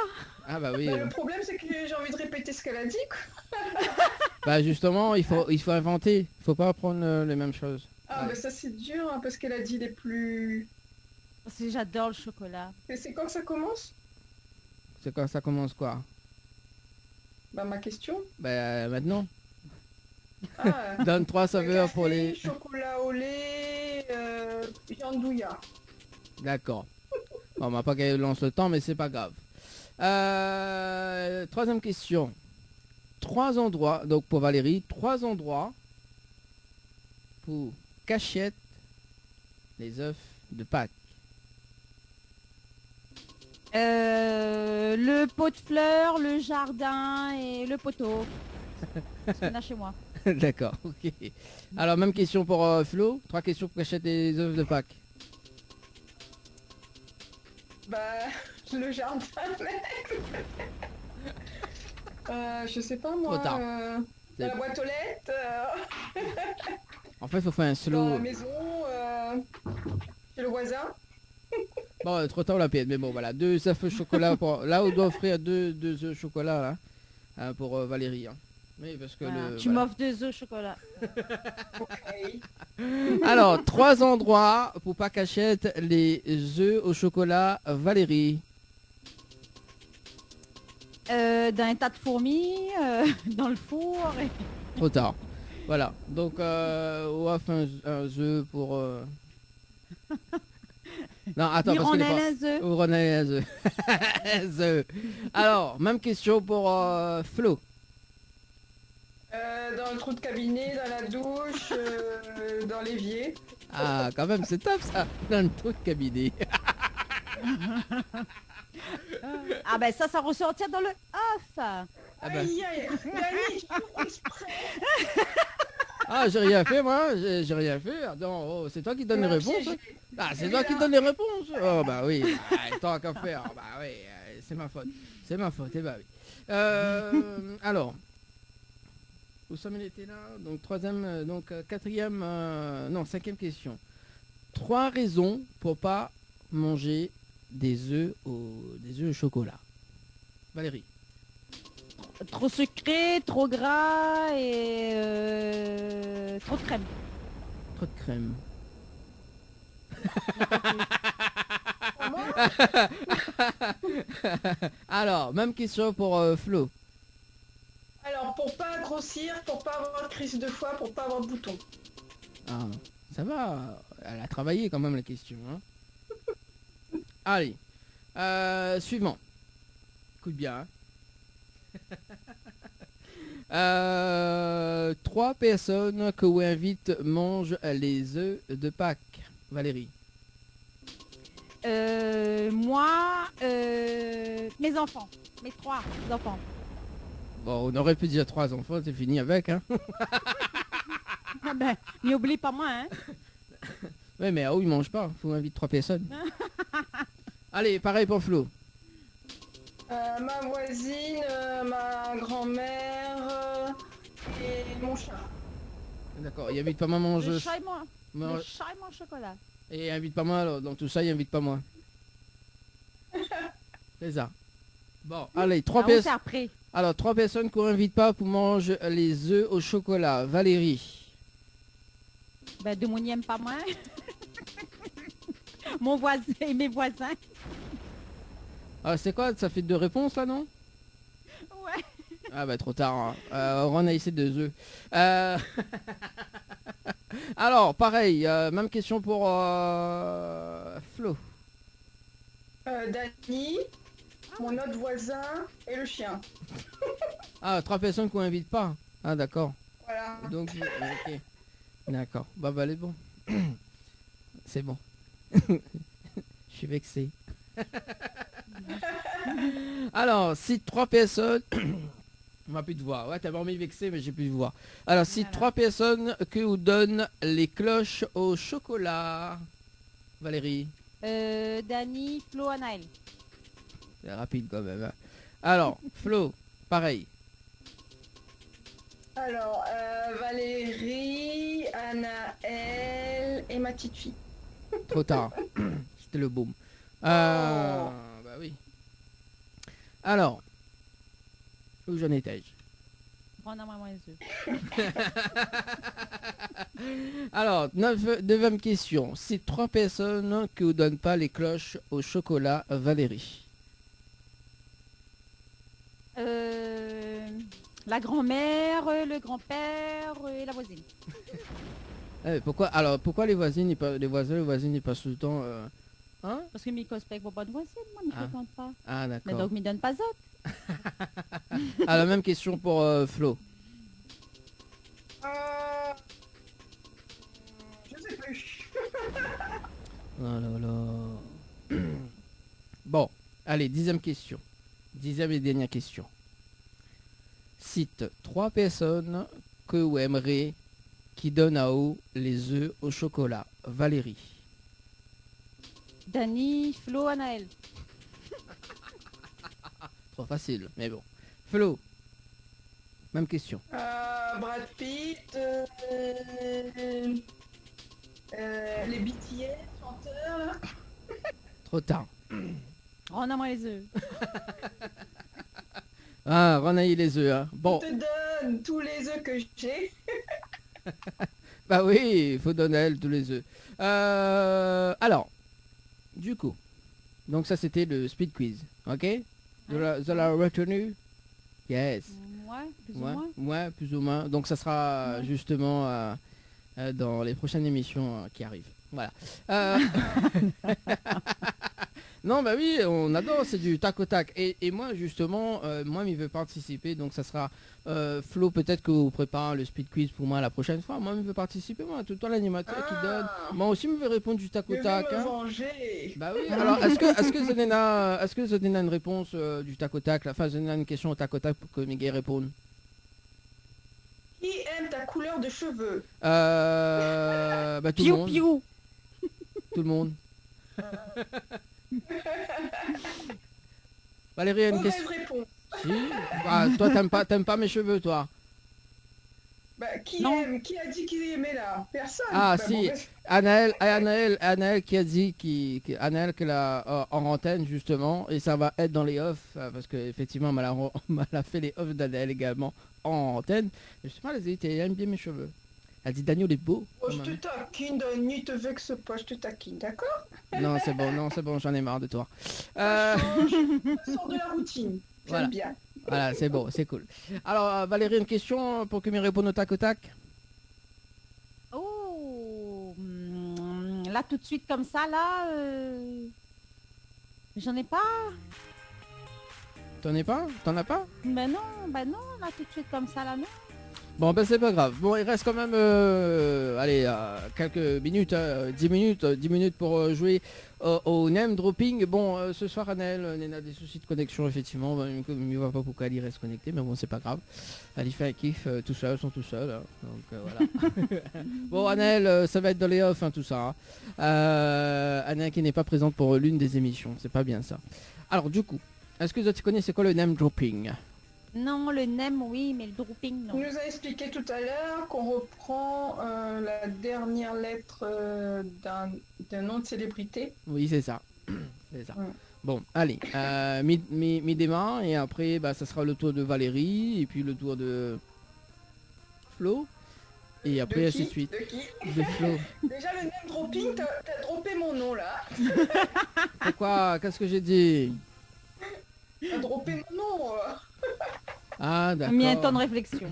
Ah bah oui. Le problème, c'est que j'ai envie de répéter ce qu'elle a dit, quoi. Bah justement, il faut inventer. Il faut pas apprendre les mêmes choses. Ah bah ça c'est dur, hein, parce qu'elle a dit les plus... Parce que j'adore le chocolat. Et c'est quand ça commence? C'est quand ça commence quoi? Bah ma question. Bah maintenant. Ah, donne 3 saveurs pour les... Chocolat au lait, viande bouillard. D'accord. Bon, on m'a pas qu'elle lance le temps, mais c'est pas grave. 3e question. 3 endroits, donc pour Valérie, 3 endroits pour cachette les œufs de Pâques. Le pot de fleurs, le jardin et le poteau. C'est qu'on a chez moi. D'accord, ok. Alors même question pour Flo, 3 questions pour cachette les œufs de Pâques. Bah, le jardin, mec. Je sais pas moi. La boîte aux lettres. En fait, il faut faire un slow. Dans la maison, chez le voisin. Bon, trop tard on l'a payé, mais bon, voilà, 2 œufs au chocolat. Là, on doit offrir 2 œufs au chocolat, là, hein, pour Valérie. Hein. Oui, parce que Voilà, le... tu voilà. m'offres 2 œufs au chocolat. Alors, 3 endroits pour pas qu'achète les œufs au chocolat Valérie. Dans un tas de fourmis, dans le four. Et... Trop tard. Voilà, donc on offre un œuf pour... Non, attends, parce que... Hirondelle, un œuf. Hirondelle, un œuf. Un œuf. Alors, même question pour Flo. Dans le trou de cabinet, dans la douche, dans l'évier. Ah, quand même, c'est top ça. Dans le trou de cabinet. Ah ben ça ressortir dans le œuf. Ah, bah. Aïe, aïe, Dani, je fais exprès. Ah, j'ai rien fait, moi. J'ai rien fait. Attends, oh, c'est toi qui donne les réponses. Hein. Ah, c'est toi qui donne les réponses. Oh, bah oui. Ah, tant qu'à faire. Bah oui, c'est ma faute. C'est ma faute. Eh bah oui. Alors, où sommes-nous était là? Donc, troisième, donc, quatrième, non, cinquième question. 3 raisons pour pas manger des œufs au chocolat. Valérie. Trop sucré, trop gras et trop de crème. Trop de crème. Alors, même question pour Flo. Alors, pour pas grossir, pour pas avoir de crise de foie, pour pas avoir de boutons. Ah, ça va, elle a travaillé quand même la question. Hein. Allez, suivant. Écoute bien. Hein. 3 personnes que vous invite mangent les œufs de Pâques. Valérie. Moi, mes enfants. Mes 3 enfants. Bon, on aurait pu dire 3 enfants, c'est fini avec. Hein. Ah ben, n'y oublie pas moi, hein. Ouais, mais ils mangent pas. Faut inviter 3 personnes. Allez, pareil pour Flo. Ma voisine, ma grand-mère et mon chat. D'accord, il invite pas moi manger. Le chat et moi. Le chat et mon chocolat. Et invite pas moi, alors, dans tout ça, il invite pas moi. C'est ça. Bon, allez, 3 personnes. Après. Alors, 3 personnes qu'on invite pas pour manger les œufs au chocolat. Valérie. Ben, de mon n'aime pas moi. Mon voisin et mes voisins. Ah, c'est quoi? Ça fait 2 réponses là, non? Ouais. Ah bah trop tard. Hein. On a essayé 2 œufs. Alors, pareil, même question pour Flo. Dani, mon autre voisin et le chien. Ah, 3 personnes qu'on invite pas. Ah d'accord. Voilà. Donc, ok. D'accord. Bah, elle est bon. C'est bon. Je suis vexé. Alors, si 3 personnes... On m'a plus de voix. Ouais, t'as vraiment mis vexé, mais j'ai plus de voix. Alors, si 3 personnes que vous donnent les cloches au chocolat. Valérie. Dani, Flo, Anaël. C'est rapide quand même. Hein. Alors, Flo, pareil. Alors, Valérie, Anaël et ma petite fille. Trop tard. C'était le boom. Bah oui. Alors, où j'en étais-je? Prends moi les œufs. Alors, 9e question. Si 3 personnes qui vous donnent pas les cloches au chocolat, Valérie. La grand-mère, le grand-père et la voisine. Pourquoi les voisines, les voisines, ils passent tout le temps... Hein? Parce que mes cosplay pour bonne voisine, moi, je ne fréquente pas. Ah, Mais d'accord. donc, ne donne pas autre. La même question pour Flo. Je sais plus. Oh là là. Bon, allez, 10e question. 10e et dernière question. Cite 3 personnes que vous aimerez qui donnent à vous les œufs au chocolat. Valérie. Dani, Flo, Anaël. Trop facile, mais bon. Flo. Même question. Brad Pitt, les BTS, chanteurs là. Trop tard. Rends-moi les œufs. Ah, renaille les œufs. Hein. Bon. Je te donne tous les œufs que j'ai. Bah oui, il faut donner à elle tous les œufs. Alors, du coup, donc ça c'était le speed quiz, ok? Vous l'avez retenu? Yes. Ouais, plus ou moins. Ouais, plus ou moins. Donc ça sera justement dans les prochaines émissions qui arrivent. Voilà. Non, bah oui, on adore, c'est du tac au tac. Et moi, justement, moi, il veut participer, donc ça sera Flo, peut-être que vous préparez le speed quiz pour moi la prochaine fois. Moi, il veut participer, moi, tout le temps l'animateur qui donne. Moi aussi, il veut répondre du tac au tac. Je vais me venger. Bah oui, alors, est-ce que Zenena a une réponse du tac au tac, enfin, Zenena a une question au tac au tac pour que Miguel réponde? Qui aime ta couleur de cheveux? Bah tout le monde. Piou. Tout le monde. Valérie a une Mauvaise question. réponse. Si. Bah, toi t'aimes pas mes cheveux, toi. Bah, qui aime? Qui a dit qu'il aimait là? Personne. Ah Bah, si, mauvaise- Anaël qui a dit Anaël qu'elle a en antenne justement, et ça va être dans les offs parce que effectivement elle a fait les offs d'Anaël également en antenne. Je sais pas, elle aime bien mes cheveux. Elle dit Daniel est beau. Oh, je te taquine, Dani, te vexe pas, je te taquine, d'accord? Non c'est bon, j'en ai marre de toi. Sors de la routine. J'aime Voilà. bien. Voilà, c'est bon, c'est cool. Alors Valérie, une question pour que me réponde au tac au tac. Oh, là tout de suite comme ça, là, j'en ai pas. T'en as pas? Ben non, là tout de suite comme ça, là, non. Bon ben c'est pas grave. Bon, il reste quand même allez, quelques minutes, 10 minutes pour jouer au name dropping. Bon, ce soir Annelle a des soucis de connexion effectivement. Ben, il ne voit pas pourquoi elle reste connectée, mais bon c'est pas grave. Elle y fait un kiff tout seul, ils sont tout seuls. Hein. Donc voilà. Bon Annelle, ça va être dans les off hein, tout ça. Hein. Annelle qui n'est pas présente pour l'une des émissions, c'est pas bien ça. Alors du coup, est-ce que tu connais c'est quoi le name dropping? Non, le NEM, oui, mais le dropping, non. Il nous a expliqué tout à l'heure qu'on reprend la dernière lettre d'un nom de célébrité. Oui, c'est ça. C'est ça. Ouais. Bon, allez, mi démarre et après, bah, ça sera le tour de Valérie et puis le tour de Flo et après ainsi de suite. De qui? De Flo. Déjà le name dropping, t'as droppé mon nom là. Pourquoi? Qu'est-ce que j'ai dit? T'as droppé mon nom. Ah, d'accord. Mis un temps de réflexion.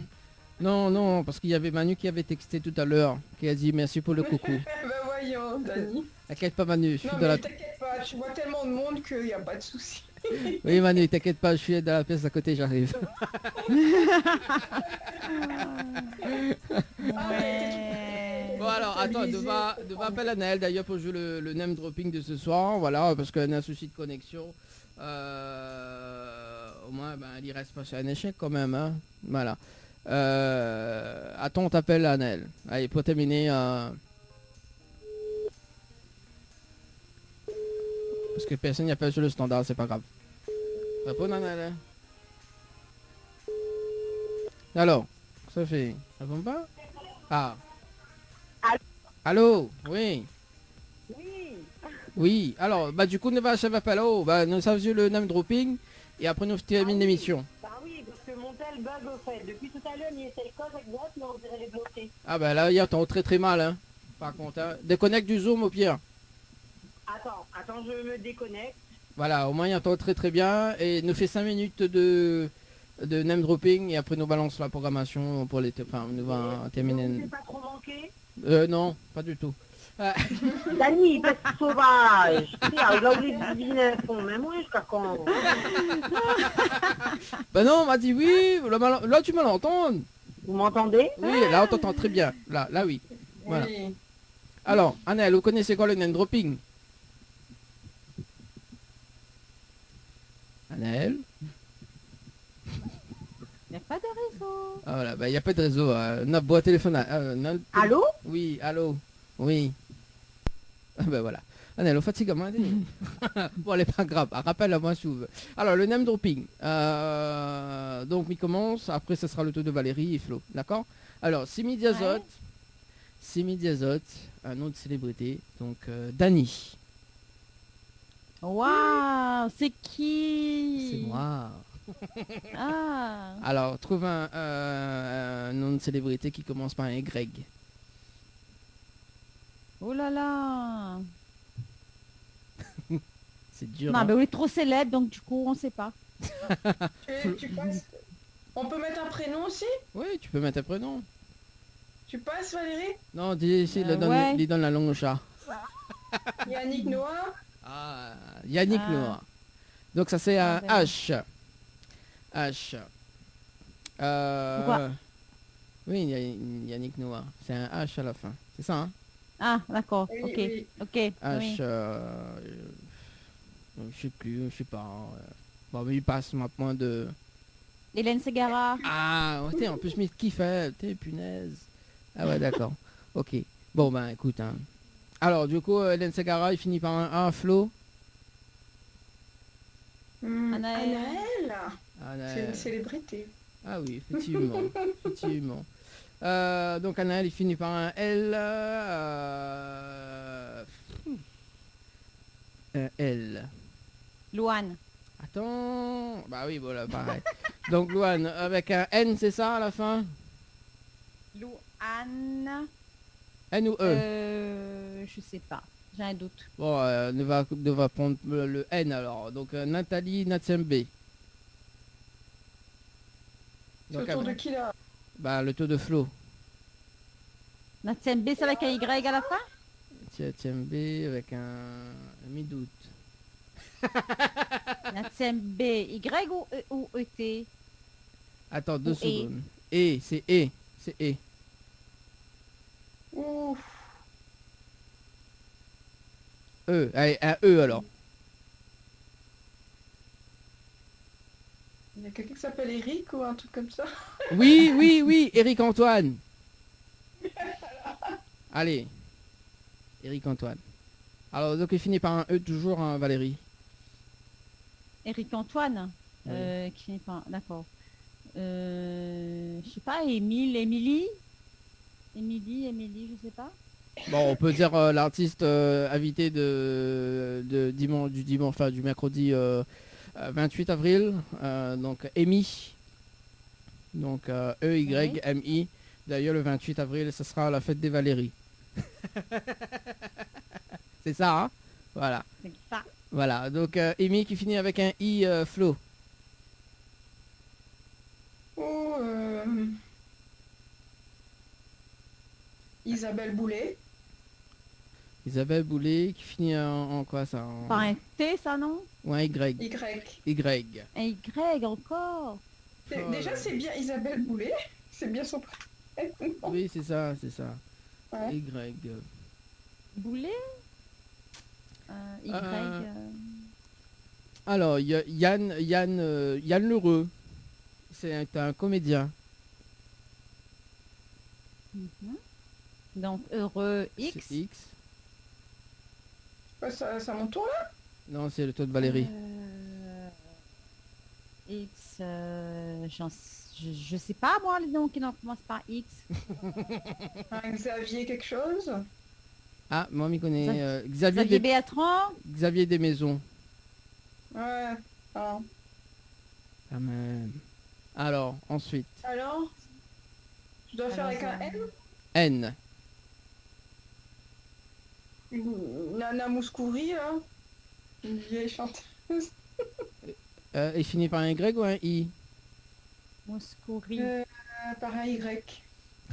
Non, parce qu'il y avait Manu qui avait texté tout à l'heure, qui a dit merci pour le coucou. Bah voyons, Dani. T'inquiète pas Manu, je suis Non dans mais la... t'inquiète pas, tu vois tellement de monde qu'il n'y a pas de souci. Oui Manu, t'inquiète pas, je suis dans la pièce d'à côté, j'arrive. Ouais. Bon alors attends, devant appeler Anaël d'ailleurs pour jouer le name dropping de ce soir, voilà, parce qu'elle a un souci de connexion. Au moins ben, il reste pas sur un échec quand même, hein. Voilà. Attends, on t'appelle Anaël. Allez, pour terminer. Parce que personne n'y appelle sur le standard, c'est pas grave. Réponds Anaël. Alors, Sophie, réponds pas? Ah. Allô? Oui. Oui, alors, bah du coup, nous va pas là-haut. Bah, nous avons vu le name dropping et après nous terminons l'émission. Bah oui, parce que mon tel bug au fait. Depuis tout à l'heure, il essaie le code avec droite, mais on dirait les bloquer. Ah bah là, hier, t'entends très mal, hein. Par contre, hein. Déconnecte du Zoom au pire. Attends, je me déconnecte. Voilà, au moins, il entend très bien et nous fait 5 minutes de name dropping et après nous balance la programmation pour les... Enfin, nous va terminer... C'est pas trop manqué? Non, pas du tout. Dani, parce que sauvage. Il a oublié de deviner un fond, mais moi, jusqu'à quand? Bah non, on m'a dit oui, là tu m'entends. Vous m'entendez? Oui, là on t'entend très bien. Là oui. Voilà. Oui. Alors, Annelle, vous connaissez quoi le name dropping? Annelle? Il n'y a pas de réseau. Ah voilà, bah il n'y a pas de réseau. Notre boîte téléphone. Allô? Oui, allô. Oui. Ah bah voilà. Annelle, on fatigue à moi. Bon, elle est pas grave. Rappelle-moi si vous voulez. Alors, le name dropping. Donc, il commence. Après, ce sera le tour de Valérie et Flo. D'accord? Alors, Simi Diazote. Simi Diazote, un nom de célébrité. Donc, Dani. Waouh, c'est qui? C'est moi. Ah, Alors, trouve un nom de célébrité qui commence par un Y. oh là là. C'est dur. Non, hein. mais on est trop célèbre, donc du coup, on sait pas. Tu passes. On peut mettre un prénom aussi? Oui, tu peux mettre un prénom. Tu passes, Valérie? Non, dis ici, ouais. il donne la langue au chat. Yannick Noah? Ah, Yannick Ah. Noah. Donc ça c'est un ben H. H. Pourquoi Oui, Yannick Noah. C'est un H à la fin. C'est ça, hein? Ah, d'accord, Oui, ok, oui. ok. H. Oui. Je sais plus, je sais pas. Bon, mais il passe maintenant de... Hélène Ségara. Ah, ouais, t'es en plus, mais qui fait? T'es punaise. Ah ouais, d'accord. Ok. Bon, ben écoute, hein. Alors, du coup, Hélène Ségara, il finit par un A, Flo. Anaël. Anaël? Anaël. C'est une célébrité. Ah oui, effectivement. effectivement. Donc Anaël, il finit par un L. Un L. Louane. Attends. Bah oui, voilà, pareil. Donc Louane, avec un N, c'est ça à la fin? Louane. N ou E? Je sais pas. J'ai un doute. Bon, on va prendre le N alors. Donc Nathalie Natsembe. C'est autour de qui là? Bah le taux de Flo. Natsembe, c'est avec un Y à la fin? Natsembe avec un mi-doute. Natsembe, Y ou ET? Attends, 2 Ou E. secondes. E, c'est E. C'est E. Ouf. E, allez, un E alors. Il y a quelqu'un qui s'appelle Eric ou un truc comme ça? Oui, oui, oui, Éric Antoine. Allez. Éric Antoine. Alors, donc il finit par un E toujours, hein, Valérie. Éric Antoine. Oui. Qui n'est pas. D'accord. Je sais pas, Émilie, je sais pas. Bon, on peut dire l'artiste invité de dimanche, enfin du mercredi 28 avril. Donc, Amy. Donc, E-Y-M-I. D'ailleurs, le 28 avril, ce sera la fête des Valéries. C'est ça, hein? Voilà. C'est ça. Voilà, donc Amy qui finit avec un I, Flo. Oh, Isabelle Boulet. Isabelle Boulet qui finit en quoi ça? Par un T, ça, non? Ou un Y. Y. Y. Un Y encore. Déjà, c'est bien Isabelle Boulet. C'est bien son prénom. Oui, c'est ça, c'est ça. Ouais. Y. Boulet Y. Alors, il y a Yann Lheureux. C'est un comédien. Donc, heureux C'est X. X. Ouais, ça mon tour là? Non, c'est le taux de Valérie. X. Je sais pas, moi, les noms qui commencent par X. Un Xavier quelque chose? Ah, moi, m'y connais. Xavier Bertrand. Xavier Desmaisons. Ouais. Ah. Quand même. Alors, ensuite. Alors? Je dois faire avec un N? N. Nana Mouskouri, là? Une vieille chanteuse. Il finit par un Y ou un I? Mouskouri. Par un Y.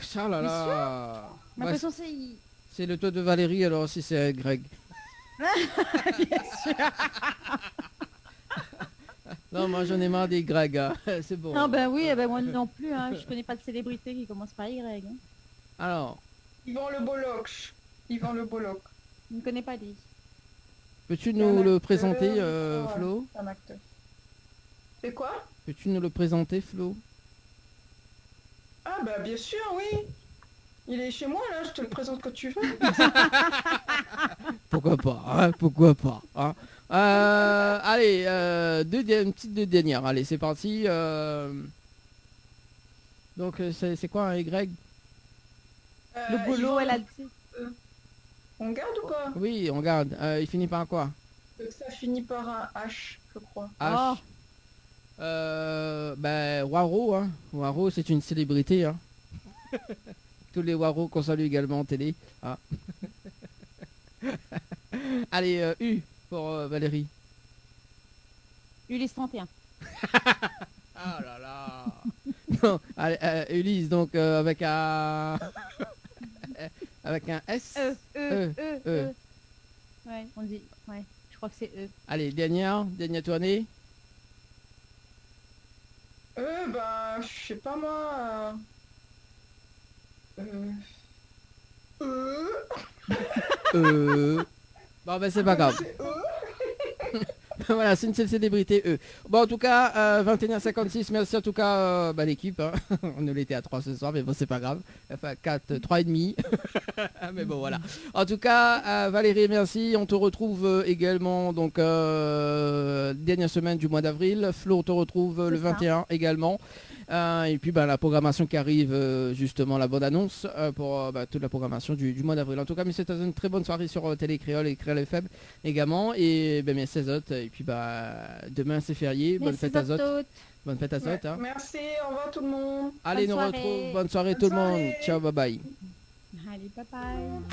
Ça là là. Ma Ouais, façon, c'est I. c'est le taux de Valérie, alors si c'est un Y. Bien sûr. Non, moi j'en ai marre des Y. Hein. C'est bon. Ah ben oui, eh ben moi non plus. Hein. Je connais pas de célébrité qui commence par Y. Hein. Alors, Yvan Le Bolloc. Yvan Le Bolloc. Je ne connais pas dit. peux-tu Un nous le acteur, présenter, ouais, Flo? un acteur. C'est quoi? Peux-tu nous le présenter, Flo? Ah bah bien sûr, oui. Il est chez moi là, je te le présente quand tu veux. Pourquoi pas, hein? Pourquoi pas, hein? Allez, une petite deux dernières. Allez, c'est parti. Donc, c'est quoi un Y? Le boulot, elle a dit. On garde ou pas? Oui, on garde. Il finit par quoi? Ça finit par un H, je crois. H. Ben, Waro, hein. Waro, c'est une célébrité, hein. Tous les Waro qu'on salue également en télé. Ah. Allez, U pour Valérie. Ulysse 31. Ah là là. Non, allez, Ulysse, donc avec un... avec un S. E. Ouais, on dit. Ouais, je crois que c'est E. Allez, dernière tournée. Bah, je sais pas moi. Bon, ben c'est pas grave. Voilà, c'est une célébrité eux. Bon, en tout cas, 21h56, merci en tout cas l'équipe. Hein. On était à 3 ce soir, mais bon, c'est pas grave. Enfin, 4, 3 et demi. Mais bon, voilà. En tout cas, Valérie, merci. On te retrouve également, donc, dernière semaine du mois d'avril. Flo, on te retrouve le 21 également. Et puis la programmation qui arrive, justement la bonne annonce pour toute la programmation du mois d'avril. En tout cas, mais c'était une très bonne soirée sur Télé Créole et Créole FM également. Et merci à Zot. Et puis demain c'est férié. Bonne fête à Zot. Bonne fête à Zot. Hein. Merci, au revoir tout le monde. Allez, nous retrouve. Bonne soirée tout le monde. Ciao, bye bye. Allez, bye bye.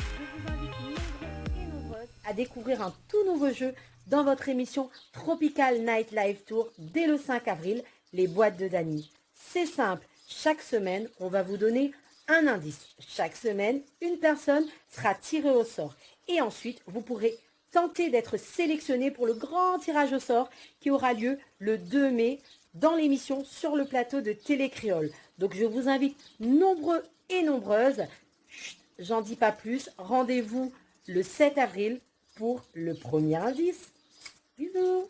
Je vous invite nombreux et nombreuses à découvrir un tout nouveau jeu dans votre émission Tropical Night Live Tour dès le 5 avril, les boîtes de Dany. C'est simple, chaque semaine, on va vous donner un indice. Chaque semaine, une personne sera tirée au sort. Et ensuite, vous pourrez tenter d'être sélectionné pour le grand tirage au sort qui aura lieu le 2 mai dans l'émission sur le plateau de Télé Créole. Donc, je vous invite nombreux et nombreuses. Chut, j'en dis pas plus. Rendez-vous le 7 avril pour le premier indice. Bisous.